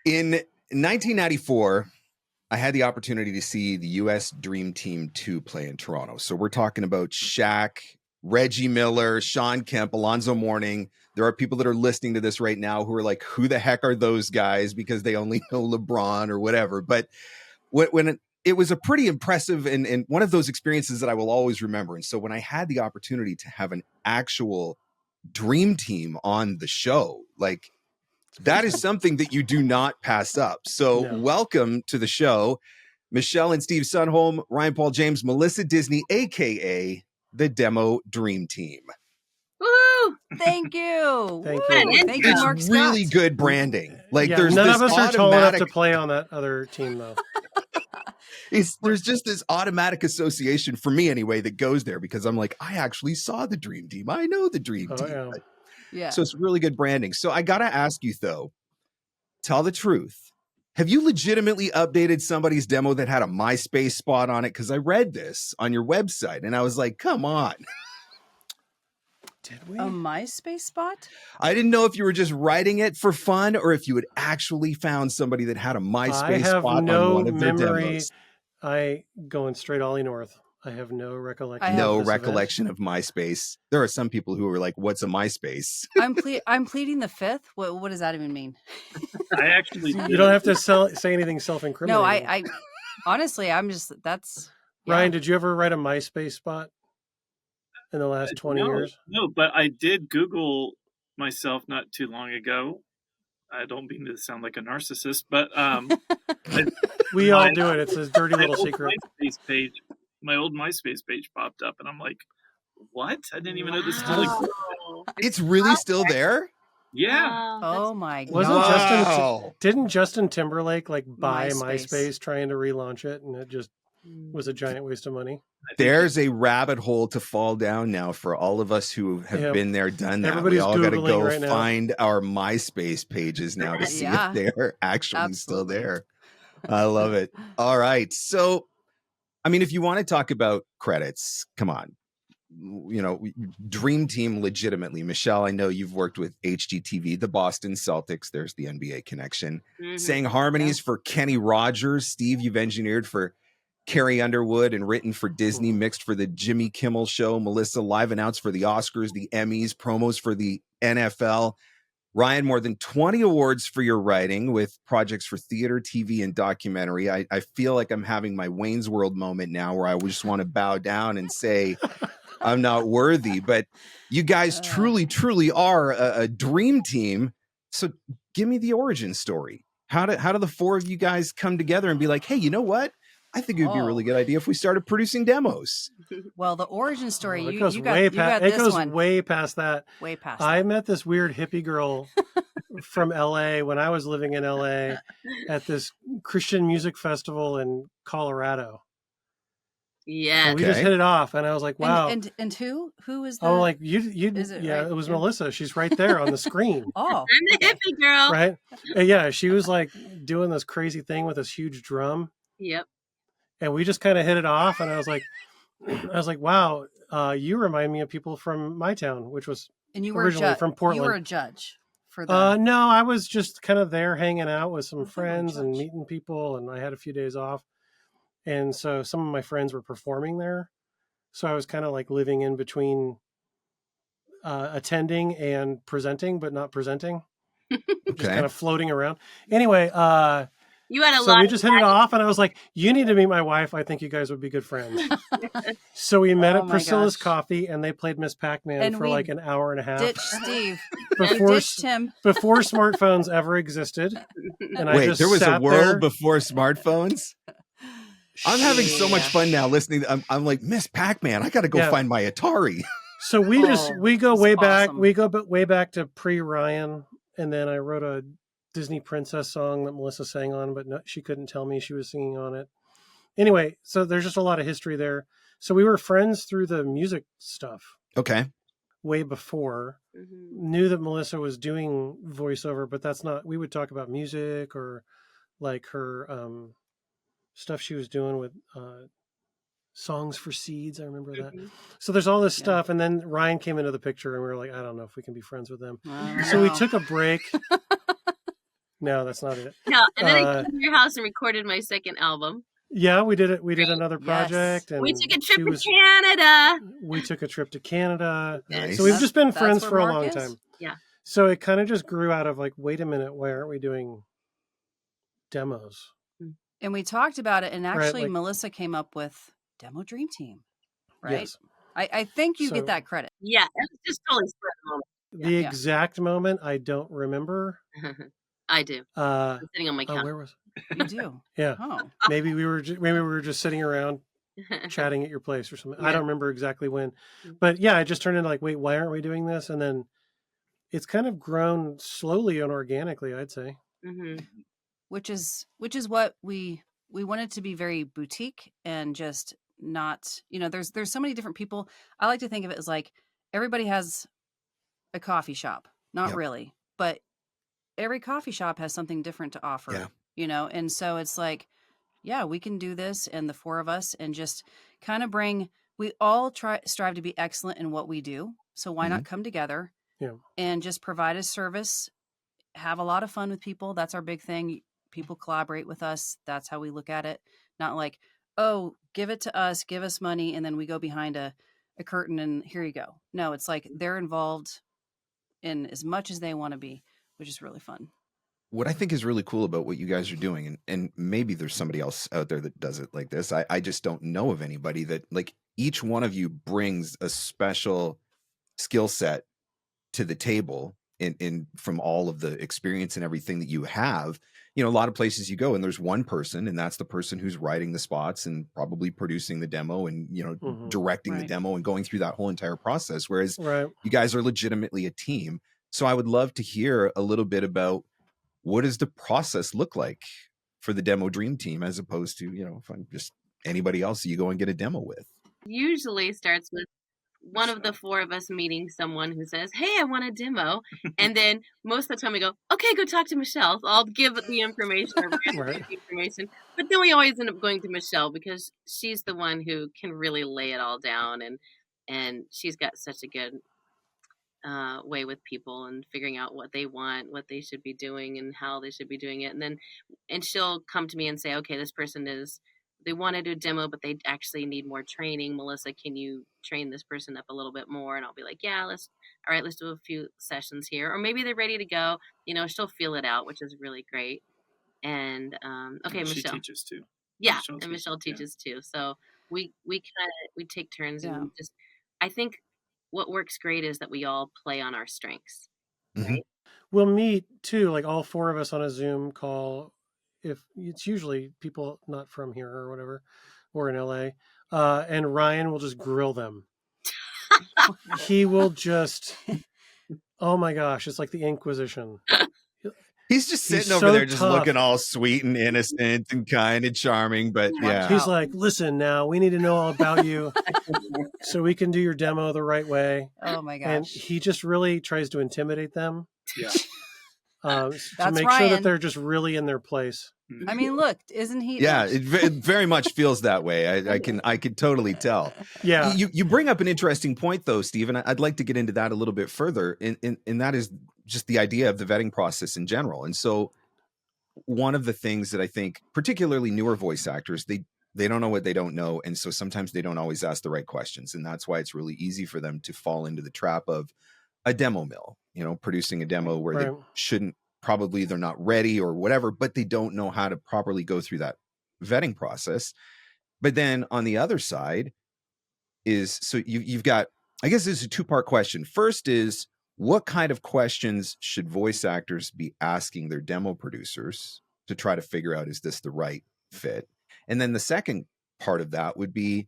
In 1994, I had the opportunity to see the U.S. Dream Team 2 play in Toronto. So we're talking about Shaq, Reggie Miller, Sean Kemp, Alonzo Mourning. There are people that are listening to this right now who are like, who the heck are those guys? Because they only know LeBron or whatever. But when it was a pretty impressive and one of those experiences that I will always remember. And so when I had the opportunity to have an actual dream team on the show, like that is something that you do not pass up. So welcome to the show, Michelle and Steve Sundholm, Ryan Paul James, Melissa Disney, a.k.a. the Demo Dream Team. Woo! Thank you. Thank you. Thank you, Mark It's really Scott. good branding. Like there's none this of us are tall automatic... enough to play on that other team, though. There's just this automatic association for me anyway that goes there because I'm like, I actually saw the Dream Team. I know the Dream Team. Yeah. So it's really good branding. So I got to ask you, though, tell the truth. Have you legitimately updated somebody's demo that had a MySpace spot on it? Because I read this on your website and I was like, come on. Did we? A MySpace spot? I didn't know if you were just writing it for fun or if you had actually found somebody that had a MySpace spot on one of their demos. I going straight Ollie North. I have no recollection. No recollection of MySpace. There are some people who are like, "What's a MySpace?" I'm pleading the fifth. What does that even mean? I actually you don't have to say anything self-incriminating. No, I honestly, I'm just that's. Yeah. Ryan, did you ever write a MySpace spot in the last 20 years? No, but I did Google myself not too long ago. I don't mean to sound like a narcissist, but we all do it. It's a dirty little secret. My old MySpace page popped up, and I'm like, "What? I didn't even know this still existed." It's really still there? Yeah. Oh my God! Didn't Justin Timberlake buy MySpace trying to relaunch it, and it just was a giant waste of money? There's a rabbit hole to fall down now for all of us who have been there, done that. We all got to go find our MySpace pages now to see if they're actually still there. I love it. All right. So, I mean, if you want to talk about credits, come on. You know, Dream Team legitimately. Michelle, I know you've worked with HGTV, the Boston Celtics. There's the NBA connection. Sang harmonies for Kenny Rogers. Steve, you've engineered for Carrie Underwood and written for Disney, mixed for the Jimmy Kimmel Show. Melissa, live announced for the Oscars, the Emmys, promos for the NFL. Ryan, more than 20 awards for your writing with projects for theater, TV, and documentary. I feel like I'm having my Wayne's World moment now where I just want to bow down and say I'm not worthy. But you guys truly, truly are a dream team. So give me the origin story. How do the four of you guys come together and be like, hey, you know what? I think it would be a really good idea if we started producing demos. Well, the origin story, it goes way past that. Way past. I met this weird hippie girl from LA when I was living in LA at this Christian music festival in Colorado. Yeah, we just hit it off, and I was like, "Wow!" And who is that? Oh, like you? It was Melissa. She's right there on the screen. Oh, I'm the hippie girl, right? And yeah, she was like doing this crazy thing with this huge drum. Yep. And we just kind of hit it off, and I was like, "Wow, you remind me of people from my town, which was originally from Portland." You were a judge for that. No, I was just kind of there hanging out with some friends and meeting people, and I had a few days off, and so some of my friends were performing there, so I was kind of like living in between attending and presenting, but not presenting, just kind of floating around. Anyway. You had so we just hit it off, and I was like, you need to meet my wife. I think you guys would be good friends. So we met at Priscilla's Coffee, and they played Miss Pac-Man for like an hour and a half. Ditched Steve. Ditched him. Before smartphones ever existed. And there was a world before smartphones? I'm having so much fun now listening. I'm like, Miss Pac-Man, I got to go find my Atari. So we go way back. We go way back to pre-Ryan, and then I wrote a Disney princess song that Melissa sang on, but she couldn't tell me she was singing on it. Anyway, so there's just a lot of history there. So we were friends through the music stuff. Okay. Way before. Knew that Melissa was doing voiceover, but that's not, we would talk about music or like her stuff she was doing with Songs for Seeds. I remember that. So there's all this stuff. And then Ryan came into the picture and we were like, I don't know if we can be friends with them. So we took a break. No, that's not it. No, and then I came to your house and recorded my second album. Yeah, we did it. We did another project. And we took a trip to Canada. We took a trip to Canada. Nice. So we've just been friends for a long time. Yeah. So it kind of just grew out of like, wait a minute, why aren't we doing demos? And we talked about it, and actually Melissa came up with Demo Dream Team, right? Yes. I think you get that credit. Yeah, it was just totally split moment. The exact moment, I don't remember. I do. I'm sitting on my couch. Where was you do? Yeah. Oh. Maybe we were just sitting around chatting at your place or something. Yeah. I don't remember exactly when, but yeah, I just turned into like, wait, why aren't we doing this? And then it's kind of grown slowly and organically, I'd say. Mm-hmm. Which is what we wanted to be very boutique and just not, there's so many different people. I like to think of it as like everybody has a coffee shop, not really, but every coffee shop has something different to offer, and so it's like, yeah, we can do this. And the four of us and just kind of we all strive to be excellent in what we do. So why not come together and just provide a service, have a lot of fun with people. That's our big thing. People collaborate with us. That's how we look at it. Not like, oh, give it to us, give us money, and then we go behind a curtain and here you go. No, it's like they're involved in as much as they want to be, which is really fun. What I think is really cool about what you guys are doing, and maybe there's somebody else out there that does it like this. I just don't know of anybody that, like, each one of you brings a special skill set to the table in from all of the experience and everything that you have. A lot of places you go and there's one person, and that's the person who's writing the spots and probably producing the demo and, directing the demo and going through that whole entire process. Whereas you guys are legitimately a team. So I would love to hear a little bit about what does the process look like for the Demo Dream Team, as opposed to, if I'm just anybody else you go and get a demo with. Usually starts with one of the four of us meeting someone who says, hey, I want a demo. And then most of the time we go, okay, go talk to Michelle. I'll give the information. But then we always end up going to Michelle because she's the one who can really lay it all down. And she's got such a good way with people and figuring out what they want, what they should be doing and how they should be doing it. And she'll come to me and say, okay, this person they want to do a demo, but they actually need more training. Melissa, can you train this person up a little bit more? And I'll be like, yeah, let's do a few sessions here. Or maybe they're ready to go. She'll feel it out, which is really great. And okay, Michelle. She teaches too. Yeah, Michelle teaches too. So we take turns and just, I think what works great is that we all play on our strengths. Right? We'll meet too, like all four of us on a Zoom call. If it's usually people not from here or whatever, or in LA, and Ryan will just grill them. He will just, oh my gosh, it's like the Inquisition. He's just sitting over there just looking all sweet and innocent and kind and charming, but He's like, listen now, we need to know all about you so we can do your demo the right way. Oh my gosh. And he just really tries to intimidate them. Yeah. To make sure that they're just really in their place. I mean, look, isn't he? Yeah, it very much feels that way. I can totally tell. Yeah. You bring up an interesting point though, Steve, and I'd like to get into that a little bit further. And that is just the idea of the vetting process in general. And so one of the things that I think, particularly newer voice actors, they don't know what they don't know. And so sometimes they don't always ask the right questions. And that's why it's really easy for them to fall into the trap of a demo mill, producing a demo where they shouldn't, probably they're not ready or whatever, but they don't know how to properly go through that vetting process. But then on the other side is, so you've got, I guess this is a two-part question. First is, what kind of questions should voice actors be asking their demo producers to try to figure out, is this the right fit? And then the second part of that would be,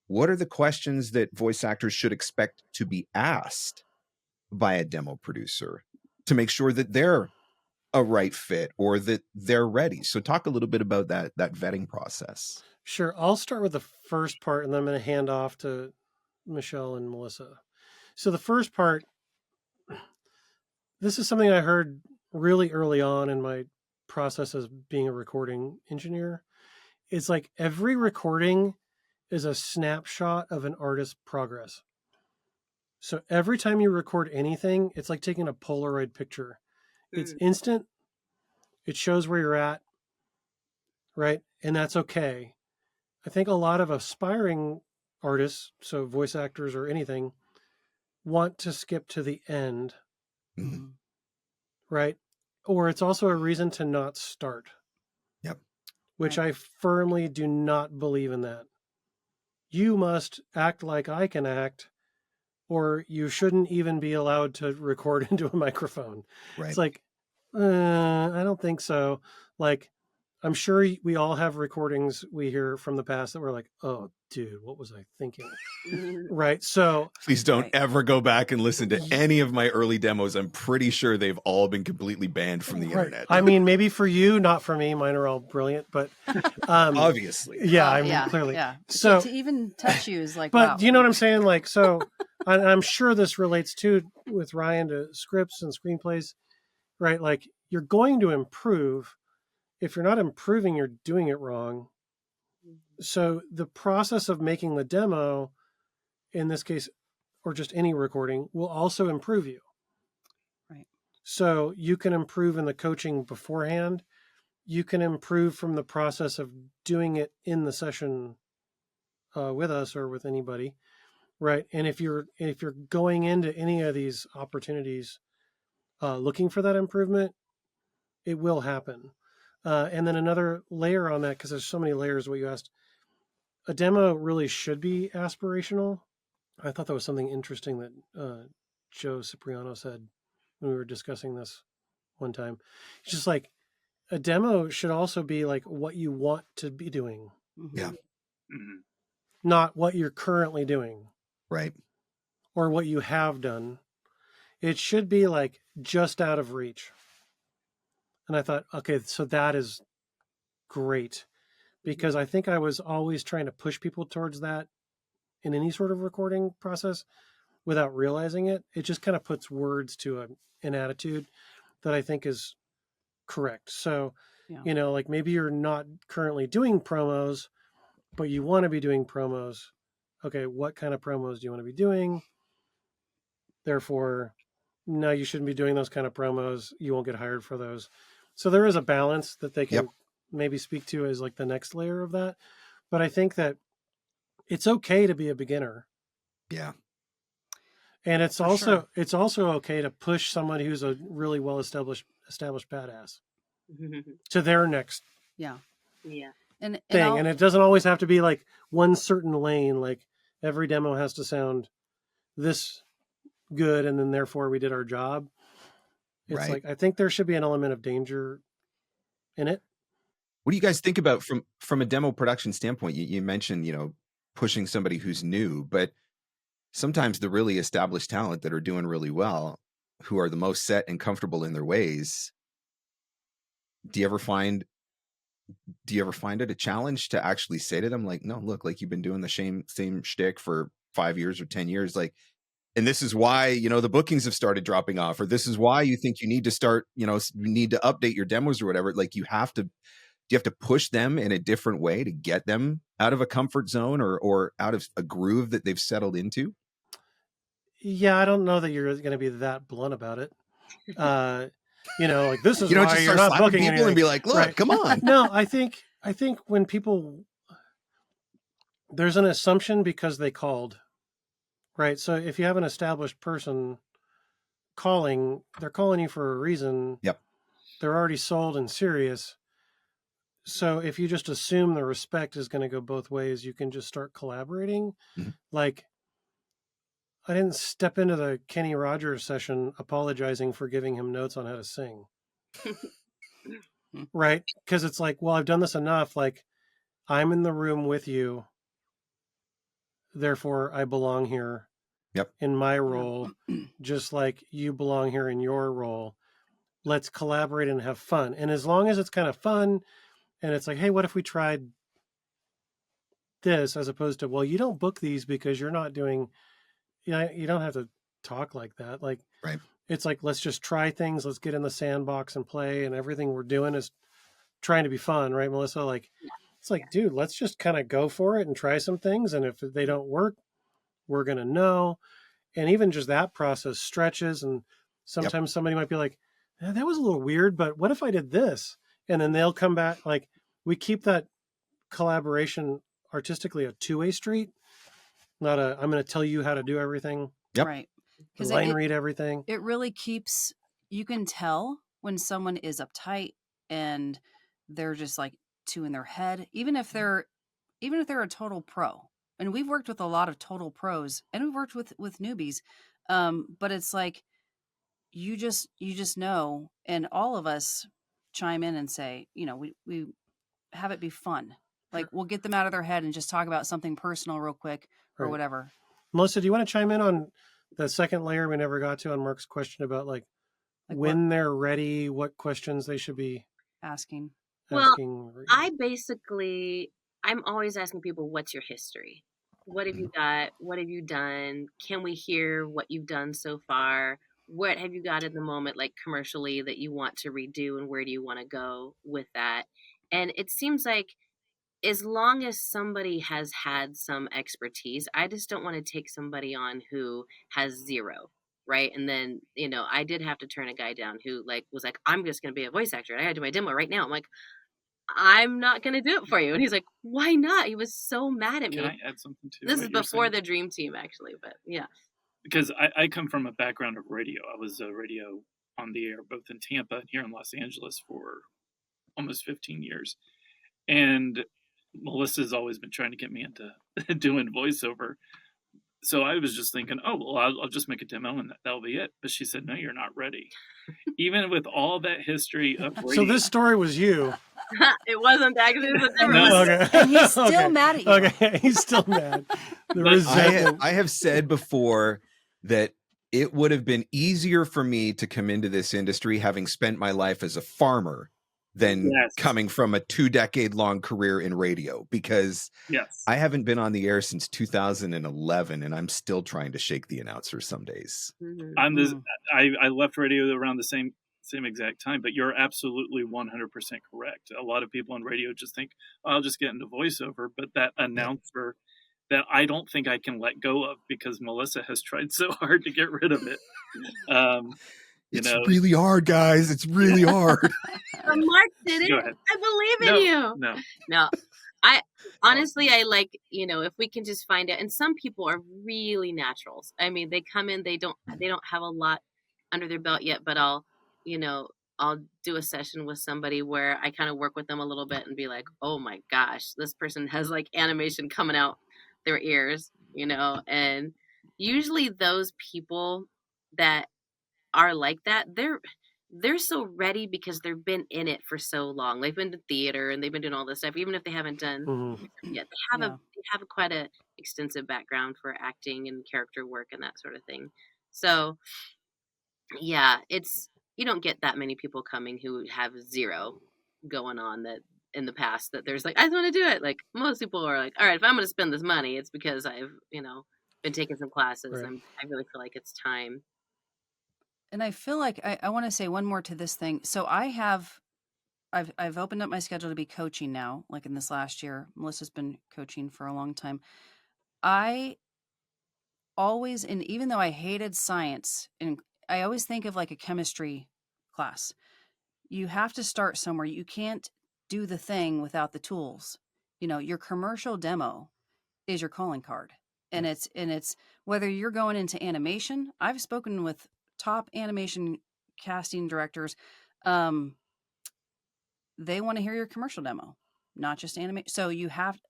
what are the questions that voice actors should expect to be asked by a demo producer to make sure that they're a right fit or that they're ready? So talk a little bit about that vetting process. Sure. I'll start with the first part and then I'm going to hand off to Michelle and Melissa. So the first part, this is something I heard really early on in my process as being a recording engineer. It's like every recording is a snapshot of an artist's progress. So every time you record anything, it's like taking a Polaroid picture. It's instant, It shows where you're at, right? And that's okay. I think a lot of aspiring artists, so voice actors or anything, want to skip to the end, right? Or it's also a reason to not start. Yep. Which I firmly do not believe in that. You must act like I can act, or you shouldn't even be allowed to record into a microphone. Right. It's like, I don't think so. Like, I'm sure we all have recordings we hear from the past that we're like, oh, dude, what was I thinking? Right. So please don't ever go back and listen to any of my early demos. I'm pretty sure they've all been completely banned from the internet. I mean, maybe for you, not for me. Mine are all brilliant, but obviously. Yeah, I mean, clearly. Yeah. So to even touch you is like, but wow. Do you know what I'm saying? Like, so I'm sure this relates too with Ryan to scripts and screenplays, right? Like, you're going to improve. If you're not improving, you're doing it wrong. So the process of making the demo, in this case, or just any recording, will also improve you. Right. So you can improve in the coaching beforehand. You can improve from the process of doing it in the session with us or with anybody, right? And if you're going into any of these opportunities looking for that improvement, it will happen. And then another layer on that, because there's so many layers, what you asked, a demo really should be aspirational. I thought that was something interesting that Joe Cipriano said when we were discussing this one time. It's just like, a demo should also be like what you want to be doing. Yeah. Not what you're currently doing. Right. Or what you have done. It should be like just out of reach. And I thought, okay, so that is great, because I think I was always trying to push people towards that in any sort of recording process without realizing it. It just kind of puts words to an attitude that I think is correct. So, you know, like maybe you're not currently doing promos, but you want to be doing promos. Okay, what kind of promos do you want to be doing? Therefore, no, you shouldn't be doing those kind of promos. You won't get hired for those. So there is a balance that they can maybe speak to as like the next layer of that. But I think that it's okay to be a beginner. Yeah. And it's also okay to push someone who's a really well established badass to their next thing. And it doesn't always have to be like one certain lane. Like every demo has to sound this good, and then therefore we did our job. It's like, I think there should be an element of danger in it. What do you guys think about from a demo production standpoint? You mentioned, you know, pushing somebody who's new, but sometimes the really established talent that are doing really well, who are the most set and comfortable in their ways, do you ever find it a challenge to actually say to them, like, no, look, like, you've been doing the same shtick for 5 years or 10 years, like, and this is why, you know, the bookings have started dropping off, or this is why you think you need to start, you know, you need to update your demos or whatever. Like, do you have to push them in a different way to get them out of a comfort zone or out of a groove that they've settled into? Yeah, I don't know that you're going to be that blunt about it. You know, like, this is you don't why just you're start not slapping booking people anything. And be like, look, come on. No, I think when people, there's an assumption because they called, right? So if you have an established person calling, they're calling you for a reason. Yep. They're already sold and serious. So if you just assume the respect is going to go both ways, you can just start collaborating. Like, I didn't step into the Kenny Rogers session apologizing for giving him notes on how to sing. Right? Because it's like, well, I've done this enough. Like, I'm in the room with you. Therefore, I belong here in my role, just like you belong here in your role. Let's collaborate and have fun. And as long as it's kind of fun and it's like, hey, what if we tried this, as opposed to, well, you don't book these because you're not doing, you don't have to talk like that. Like, it's like, let's just try things. Let's get in the sandbox and play. And everything we're doing is trying to be fun. Right, Melissa? Like, it's like, dude, let's just kind of go for it and try some things. And if they don't work, we're going to know. And even just that process stretches. And sometimes somebody might be like, that was a little weird, but what if I did this? And then they'll come back. Like, we keep that collaboration artistically a two-way street, not a, I'm going to tell you how to do everything. Yep. Right. Because line read everything. It really keeps, you can tell when someone is uptight and they're just like two in their head, even if they're a total pro. And we've worked with a lot of total pros, and we've worked with newbies. But it's like, you just know, and all of us chime in and say, we have it be fun. Like, we'll get them out of their head and just talk about something personal real quick or whatever. Melissa, do you want to chime in on the second layer we never got to on Mark's question about like when they're ready, what questions they should be asking? Well, I'm always asking people, what's your history? What have you got? What have you done? Can we hear what you've done so far? What have you got at the moment, like commercially, that you want to redo, and where do you want to go with that? And it seems like as long as somebody has had some expertise, I just don't want to take somebody on who has zero, right? And then, I did have to turn a guy down who was like, I'm just going to be a voice actor. I got to do my demo right now. I'm like, I'm not going to do it for you. And he's like, why not? He was so mad at me. Can I add something to this? Is before the dream team, actually, but yeah. Because I come from a background of radio. I was a radio on the air, both in Tampa and here in Los Angeles for almost 15 years. And Melissa's always been trying to get me into doing voiceover. So I was just thinking, oh, well, I'll just make a demo and that'll be it. But she said, no, you're not ready. Even with all that history of radio. So this story was you. It wasn't actually the demo. No, okay. And he's still mad at you. Okay, he's still mad. I have said before that it would have been easier for me to come into this industry having spent my life as a farmer than coming from a 2-decade-long career in radio, because I haven't been on the air since 2011 and I'm still trying to shake the announcer some days. I left radio around the same exact time, but you're absolutely 100% correct. A lot of people on radio just think, oh, I'll just get into voiceover, but that announcer that I don't think I can let go of, because Melissa has tried so hard to get rid of it. It's really hard, guys. It's really hard. Mark did it. I believe in you. No. I honestly, I like, if we can just find out. And some people are really naturals. I mean, they come in, they don't have a lot under their belt yet, but I'll do a session with somebody where I kind of work with them a little bit and be like, oh my gosh, this person has like animation coming out their ears, and usually those people that are like that, they're so ready because they've been in it for so long. They've been to theater and they've been doing all this stuff, even if they haven't done yet. They have quite a extensive background for acting and character work and that sort of thing. So yeah, you don't get that many people coming who have zero going on that in the past, that there's like, I just want to do it. Like, most people are like, all right, if I'm going to spend this money, it's because I've, been taking some classes. Right. I really feel like it's time. And I feel like I want to say one more to this thing. So I've opened up my schedule to be coaching now, like in this last year. Melissa's been coaching for a long time. I always, and even though I hated science, and I always think of like a chemistry class, you have to start somewhere. You can't do the thing without the tools. Your commercial demo is your calling card. And it's whether you're going into animation. I've spoken with top animation casting directors. They want to hear your commercial demo, not just animation. So you have,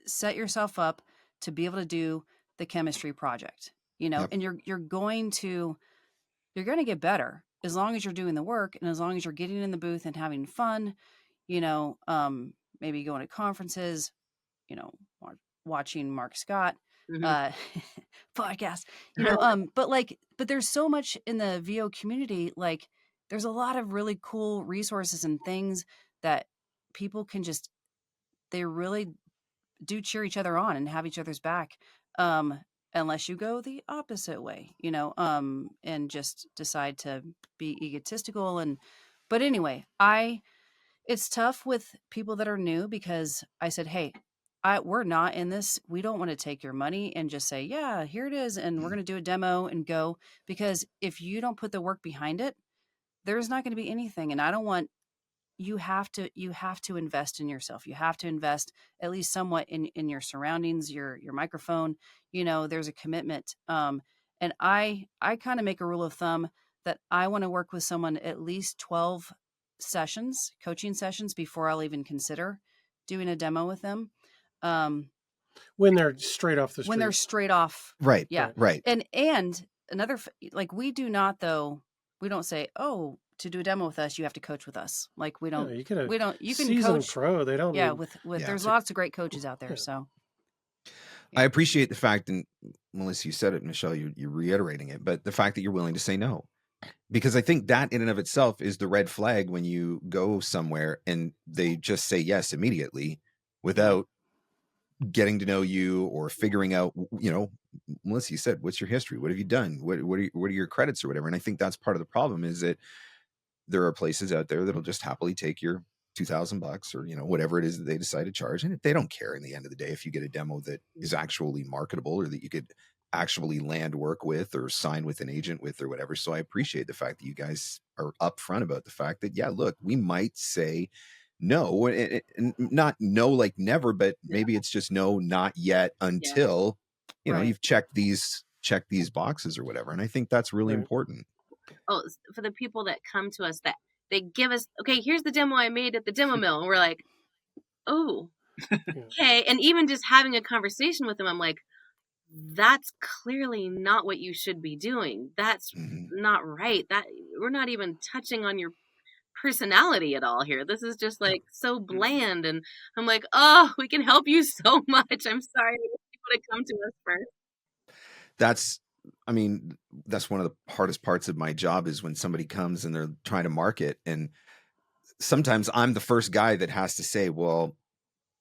set yourself up to be able to do the chemistry project, and you're going to get better as long as you're doing the work, and as long as you're getting in the booth and having fun, maybe going to conferences, watching Mark Scott podcast, but there's so much in the VO community. Like, there's a lot of really cool resources and things that people can they really do cheer each other on and have each other's back. Unless you go the opposite way, and just decide to be egotistical. But anyway, it's tough with people that are new, because I said, hey, we're not in this. We don't want to take your money and just say, yeah, here it is. And we're going to do a demo and go, because if you don't put the work behind it, there's not going to be anything. And I don't want, you have to invest in yourself. You have to invest at least somewhat in your surroundings, your microphone, there's a commitment. And I kind of make a rule of thumb that I want to work with someone at least 12 sessions, coaching sessions, before I'll even consider doing a demo with them. When they're straight off the street. When they're straight off. Right. Yeah. Right. And another, like, we do not, though, we don't say, oh, to do a demo with us, you have to coach with us. Like, you can coach pro. They don't. Yeah. There's lots of great coaches out there. So. I appreciate the fact, and Melissa, you said it, Michelle, you're reiterating it, but the fact that you're willing to say no. Because I think that in and of itself is the red flag when you go somewhere and they just say yes immediately without getting to know you or figuring out, Melissa, you said, what's your history? What have you done? What are your credits or whatever? And I think that's part of the problem, is that there are places out there that'll just happily take your $2,000 or, whatever it is that they decide to charge. And they don't care in the end of the day if you get a demo that is actually marketable or that you could actually land work with or sign with an agent with or whatever. So I appreciate the fact that you guys are upfront about the fact that, yeah, look, we might say no, and not no like never, but maybe it's just no, not yet, until you've checked these boxes or whatever. And I think that's really important. Oh, for the people that come to us, that they give us, okay, here's the demo I made at the demo mill, and we're like, oh, okay. And even just having a conversation with them, I'm like, that's clearly not what you should be doing. That's not right. That we're not even touching on your personality at all here. This is just like so bland. And I'm like, oh, we can help you so much. I'm sorry people to come to us first. That's one of the hardest parts of my job, is when somebody comes and they're trying to market. And sometimes I'm the first guy that has to say, well,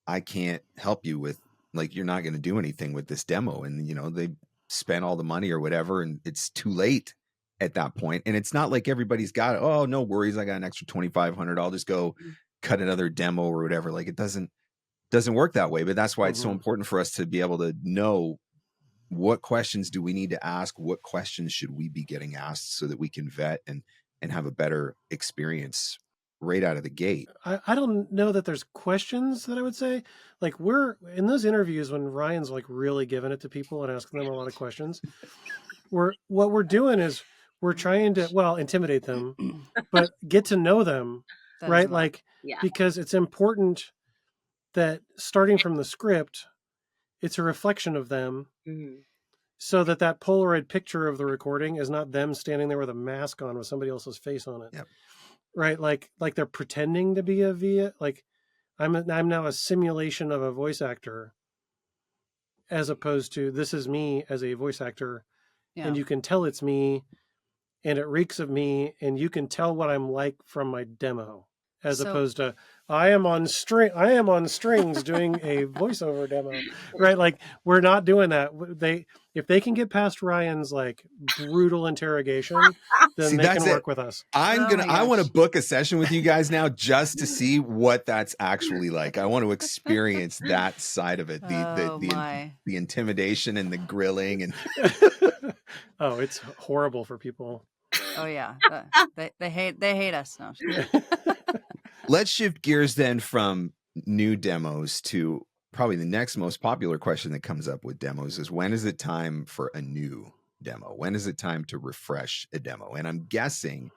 I can't help you with, like, you're not going to do anything with this demo. And, they spent all the money or whatever, and it's too late at that point. And it's not like everybody's got, oh, no worries, I got an extra $2,500. I'll just go cut another demo or whatever. Like, it doesn't work that way. But that's why it's so important for us to be able to know, what questions do we need to ask? What questions should we be getting asked so that we can vet and have a better experience right out of the gate? I don't know that there's questions that I would say. Like, we're in those interviews when Ryan's like really giving it to people and asking them a lot of questions. What we're doing is we're trying to, intimidate them, but get to know them, right? Like, because it's important that starting from the script, it's a reflection of them, so that Polaroid picture of the recording is not them standing there with a mask on with somebody else's face on it. Yep. Right. Like they're pretending to be like I'm now a simulation of a voice actor, as opposed to this is me as a voice actor. Yeah. And you can tell it's me, and it reeks of me, and you can tell what I'm like from my demo, as opposed to I am on strings doing a voiceover demo, right? Like, we're not doing that. If they can get past Ryan's like brutal interrogation, then they can work with us. I want to book a session with you guys now just to see what that's actually like. I want to experience that side of it, the intimidation and the grilling and. Oh, it's horrible for people. Oh yeah, they hate us. No. Let's shift gears then from new demos to probably the next most popular question that comes up with demos is, when is it time for a new demo? When is it time to refresh a demo? And I'm guessing,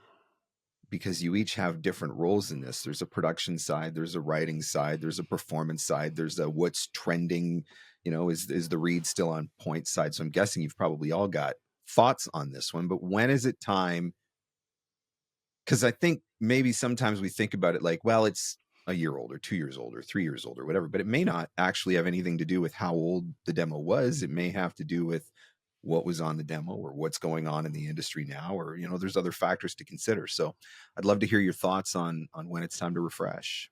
because you each have different roles in this, there's a production side, there's a writing side, there's a performance side, there's a what's trending, is the read still on point side. So I'm guessing you've probably all got thoughts on this one, but when is it time? Because I think maybe sometimes we think about it like, well, it's a year old or 2 years old or 3 years old or whatever, but it may not actually have anything to do with how old the demo was. It may have to do with what was on the demo or what's going on in the industry now, or, there's other factors to consider. So I'd love to hear your thoughts on when it's time to refresh.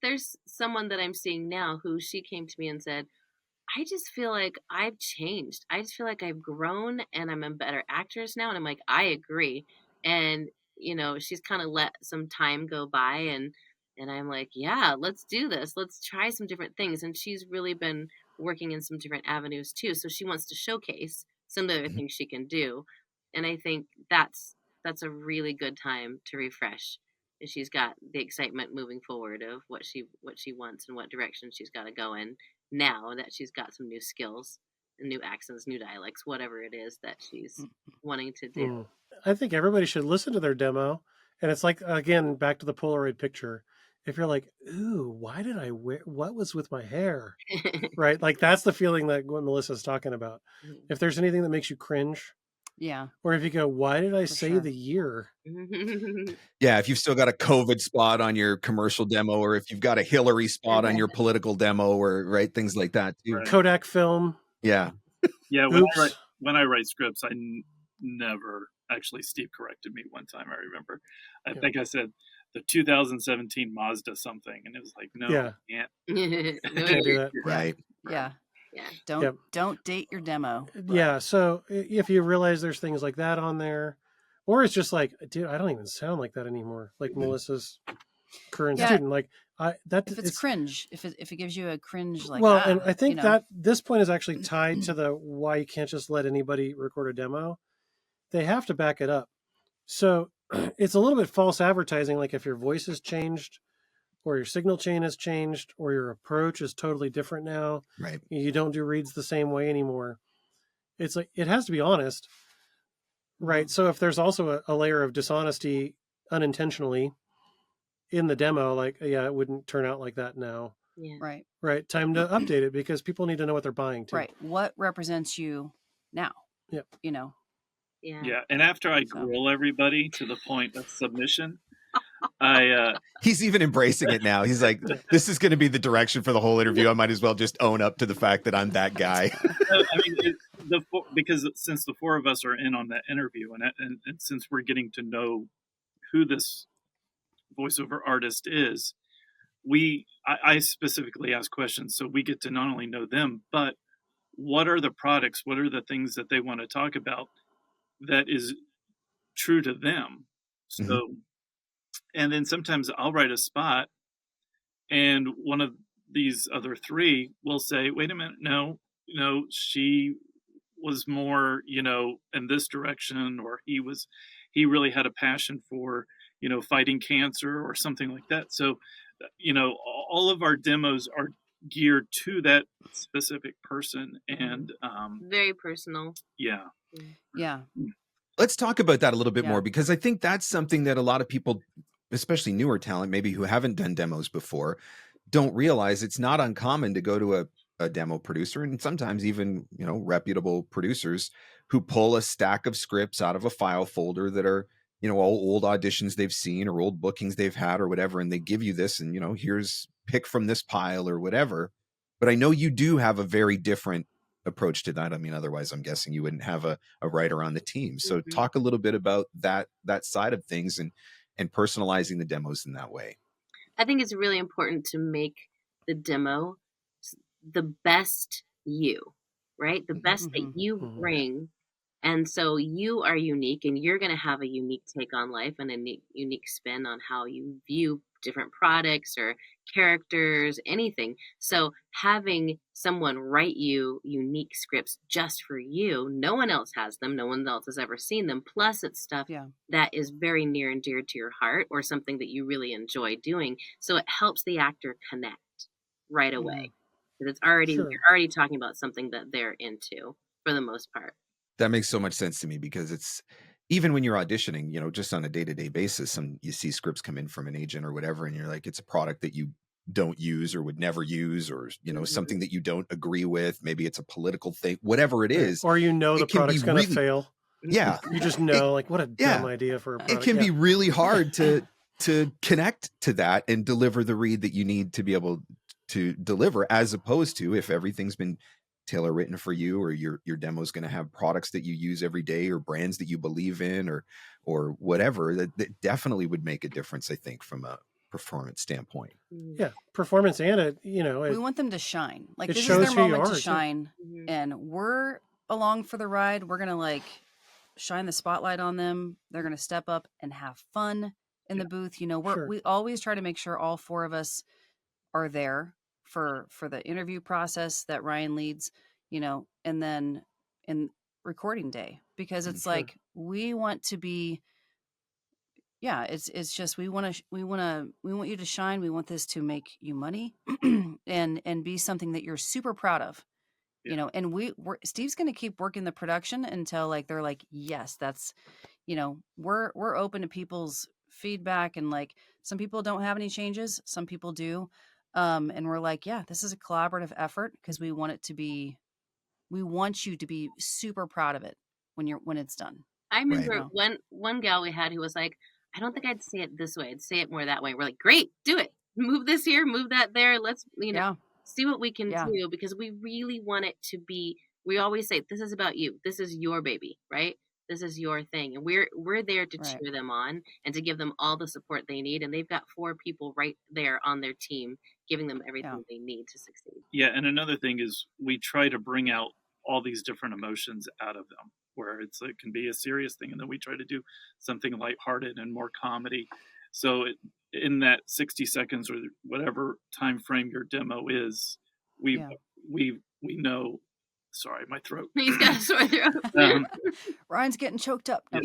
There's someone that I'm seeing now who she came to me and said, I just feel like I've changed. I just feel like I've grown and I'm a better actress now. And I'm like, I agree. And she's kind of let some time go by, and And I'm like, yeah, let's do this. Let's try some different things. And she's really been working in some different avenues too. So she wants to showcase some of the other things she can do. And I think that's a really good time to refresh. And she's got the excitement moving forward of what she wants and what direction she's got to go in now that she's got some new skills and new accents, new dialects, whatever it is that she's wanting to do. I think everybody should listen to their demo. And it's like, again, back to the Polaroid picture. If you're like, ooh, why did I wear, what was with my hair? Right? Like that's the feeling that what Melissa's talking about. If there's anything that makes you cringe. Yeah. Or if you go, why did I say the year? Yeah. If you've still got a COVID spot on your commercial demo, or if you've got a Hillary spot on your political demo, or right, things like that too. Right. Kodak film. Yeah. Yeah. When I write scripts, I never actually, Steve corrected me one time. I remember, I think I said the 2017 Mazda something. And it was like, no, can't do that. Right. Yeah. Yeah. Don't date your demo. Yeah. So if you realize there's things like that on there, or it's just like, dude, I don't even sound like that anymore. Like Melissa's current student, like if it's cringe, if it gives you a cringe, like, and I think that this point is actually tied to the why you can't just let anybody record a demo. They have to back it up. So it's a little bit false advertising. Like if your voice has changed, or your signal chain has changed, or your approach is totally different now. Right. You don't do reads the same way anymore. It's like, it has to be honest. Right. So if there's also a layer of dishonesty unintentionally in the demo, like, it wouldn't turn out like that now. Yeah. Right. Right. Time to update it because people need to know what they're buying too. Right. What represents you now? Yep. Yeah. Yeah. And after I grill everybody to the point of submission, he's even embracing it now. He's like, this is going to be the direction for the whole interview. I might as well just own up to the fact that I'm that guy. I mean, because since the four of us are in on that interview, and since we're getting to know who this voiceover artist is, I specifically ask questions so we get to not only know them, but what are the products, what are the things that they want to talk about that is true to them. So, and then sometimes I'll write a spot and one of these other three will say, wait a minute, no, she was more, in this direction, or he really had a passion for, fighting cancer or something like that. So, all of our demos are geared to that specific person, and very personal. Yeah. Let's talk about that a little bit more, because I think that's something that a lot of people, especially newer talent, maybe who haven't done demos before, don't realize. It's not uncommon to go to a demo producer, and sometimes even, reputable producers who pull a stack of scripts out of a file folder that are, all old auditions they've seen or old bookings they've had or whatever. And they give you this and, here's pick from this pile or whatever. But I know you do have a very different approach to that. I mean, otherwise I'm guessing you wouldn't have a writer on the team. So talk a little bit about that side of things and personalizing the demos in that way. I think it's really important to make the demo the best you, right? The best that you bring. And so you are unique, and you're going to have a unique take on life and a unique spin on how you view different products or characters, anything. So having someone write you unique scripts just for you, no one else has them, no one else has ever seen them. Plus it's stuff that is very near and dear to your heart, or something that you really enjoy doing. So it helps the actor connect right away. Because it's already, you're already talking about something that they're into for the most part. That makes so much sense to me, because it's, even when you're auditioning, just on a day-to-day basis, you see scripts come in from an agent or whatever, and you're like, it's a product that you don't use or would never use, or, something that you don't agree with. Maybe it's a political thing, whatever it is. Or the product's going to fail. Yeah. You just know, what a dumb idea for a product. It can be really hard to connect to that and deliver the read that you need to be able to deliver, as opposed to if everything's been tailor written for you, or your demo is going to have products that you use every day, or brands that you believe in, or whatever. That definitely would make a difference, I think, from a performance standpoint. Yeah, performance, and we want them to shine. Like, this is their moment to shine, and we're along for the ride. We're gonna shine the spotlight on them. They're gonna step up and have fun in the booth. Sure. We always try to make sure all 4 of us are there for the interview process that Ryan leads, and then in recording day, because it's like, we want to be, it's just, we want you to shine. We want this to make you money and be something that you're super proud of. And Steve's going to keep working the production until like, they're like, yes, that's, we're open to people's feedback, and like, some people don't have any changes, some people do. And we're like, yeah, this is a collaborative effort, because we want you to be super proud of it when it's done. I remember one gal we had who was like, I don't think I'd say it this way. I'd say it more that way. We're like, great, do it. Move this here, move that there. Let's, see what we can do, because we really want it to be, we always say, this is about you. This is your baby, right? This is your thing. And we're there to cheer them on and to give them all the support they need. And they've got 4 people right there on their team, giving them everything they need to succeed. Yeah. And another thing is, we try to bring out all these different emotions out of them, where it can be a serious thing, and then we try to do something lighthearted and more comedy. So in that 60 seconds or whatever time frame your demo is, we know. Sorry, my throat. He's got a sore throat. Ryan's getting choked up. No,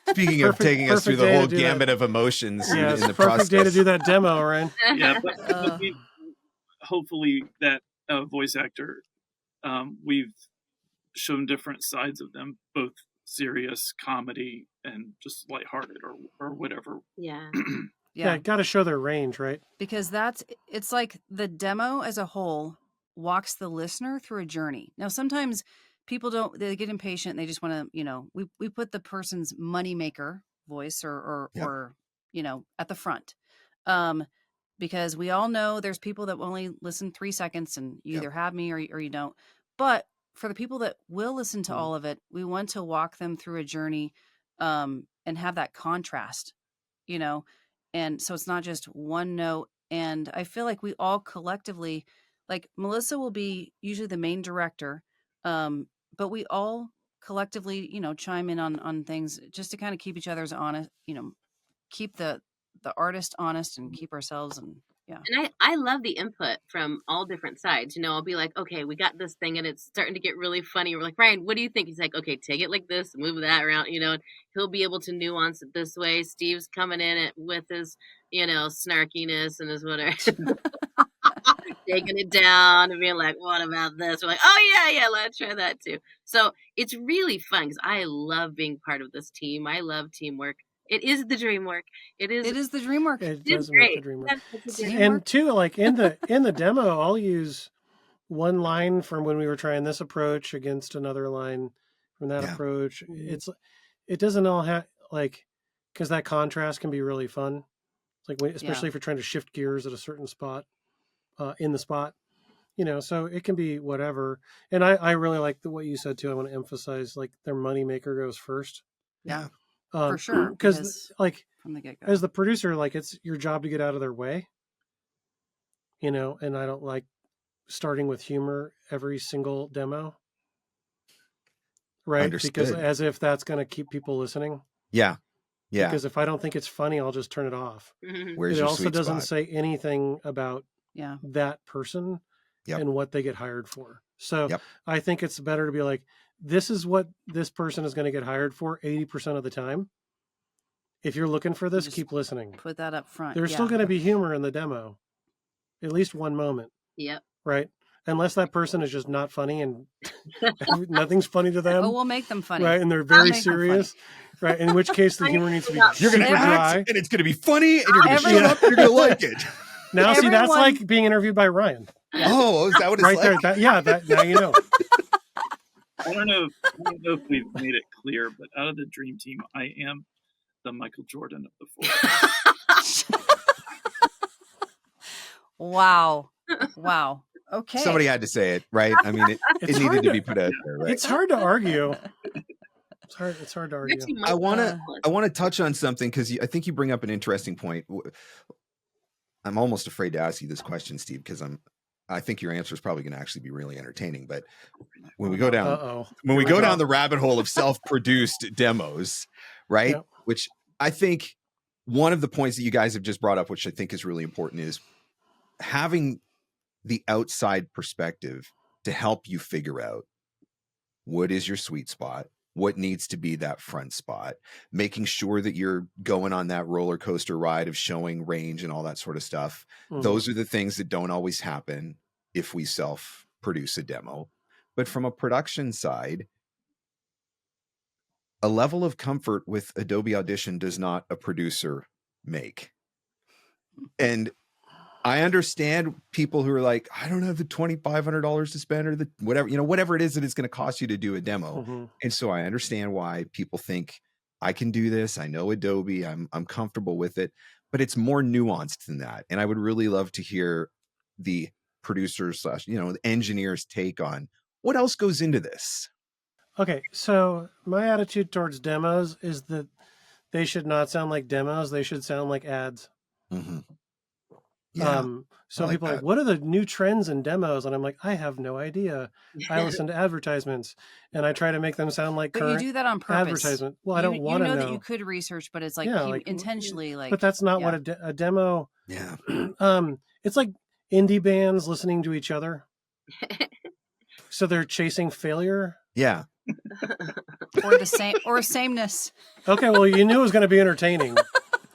Speaking of taking us through the whole gamut of emotions in the perfect process. day to do that demo, Ryan. Yeah, but hopefully that voice actor, we've shown different sides of them, both serious, comedy, and just lighthearted or whatever. Yeah. Yeah, got to show their range, right? Because it's like the demo as a whole walks the listener through a journey. Now, sometimes people they get impatient and they just want to, we put the person's moneymaker voice or at the front. Because we all know there's people that only listen 3 seconds, and you either have me or you don't. But for the people that will listen to all of it, we want to walk them through a journey, and have that contrast, and so it's not just one note. And I feel like we all collectively, like Melissa will be usually the main director, but we all collectively, chime in on things just to kind of keep each other's honest, keep the artist honest and keep ourselves. And And I love the input from all different sides. I'll be like, okay, we got this thing and it's starting to get really funny. We're like, Ryan, what do you think? He's like, okay, take it like this, move that around, and he'll be able to nuance it this way. Steve's coming in with his, snarkiness and his whatever. Taking it down and being like, what about this? We're like, oh yeah, let's try that too. So it's really fun, because I love being part of this team. I love teamwork. It is the dream work. It is the dream work. It does make the dream work. And too, like in the demo, I'll use one line from when we were trying this approach against another line from that approach. It doesn't all have because that contrast can be really fun. Like especially if you're trying to shift gears at a certain spot, in the spot, so it can be whatever. And I really like what you said too. I want to emphasize their moneymaker goes first. Yeah. For sure, because from the get-go, as the producer, it's your job to get out of their way, and I don't like starting with humor every single demo, right? Understood. Because as if that's going to keep people listening. Yeah. Because if I don't think it's funny, I'll just turn it off. Where's it your also sweet doesn't spot? say anything about that person and what they get hired for. So I think it's better to be like, this is what this person is going to get hired for 80% of the time. If you're looking for this, keep listening. Put that up front. There's still going to be humor in the demo. At least one moment. Yep. Right? Unless that person is just not funny and nothing's funny to them. Oh, we'll make them funny. Right? And they're very serious. Right? In which case the humor needs to be You're going to dry. And it's going to be funny and you're going to shut up. You're going to like it. Now, see, that's like being interviewed by Ryan. Oh, is that what it's right like? There. Now you know. I don't know if we've made it clear, but out of the dream team, I am the Michael Jordan of the four. Wow. Okay. Somebody had to say it, right? I mean, it needed to be put out there, right? It's hard to argue. It's hard to argue. I want to touch on something because I think you bring up an interesting point. I'm almost afraid to ask you this question, Steve, because I think your answer is probably going to actually be really entertaining. But when we go down, down the rabbit hole of self-produced demos, right? Yep. Which I think one of the points that you guys have just brought up, which I think is really important, is having the outside perspective to help you figure out what is your sweet spot, what needs to be that front spot, making sure that you're going on that roller coaster ride of showing range and all that sort of stuff. Mm-hmm. Those are the things that don't always happen if we self-produce a demo. But from a production side, a level of comfort with Adobe Audition does not a producer make. And I understand people who are like, I don't have the $2,500 to spend or the whatever it is that it's going to cost you to do a demo. Mm-hmm. And so I understand why people think I can do this. I know Adobe, I'm comfortable with it, but it's more nuanced than that. And I would really love to hear the producers / the engineers take on what else goes into this. Okay. So my attitude towards demos is that they should not sound like demos. They should sound like ads. Mm-hmm. Yeah, so people are like, what are the new trends in demos? And I'm like, I have no idea. I listen to advertisements and I try to make them sound like current you do that on purpose. Advertisement. Well, I don't want to know. You know that you could research, but it's like, intentionally like. But that's not what a demo. Yeah. It's like indie bands listening to each other. So they're chasing failure. Yeah. or sameness. Okay, well, you knew it was going to be entertaining.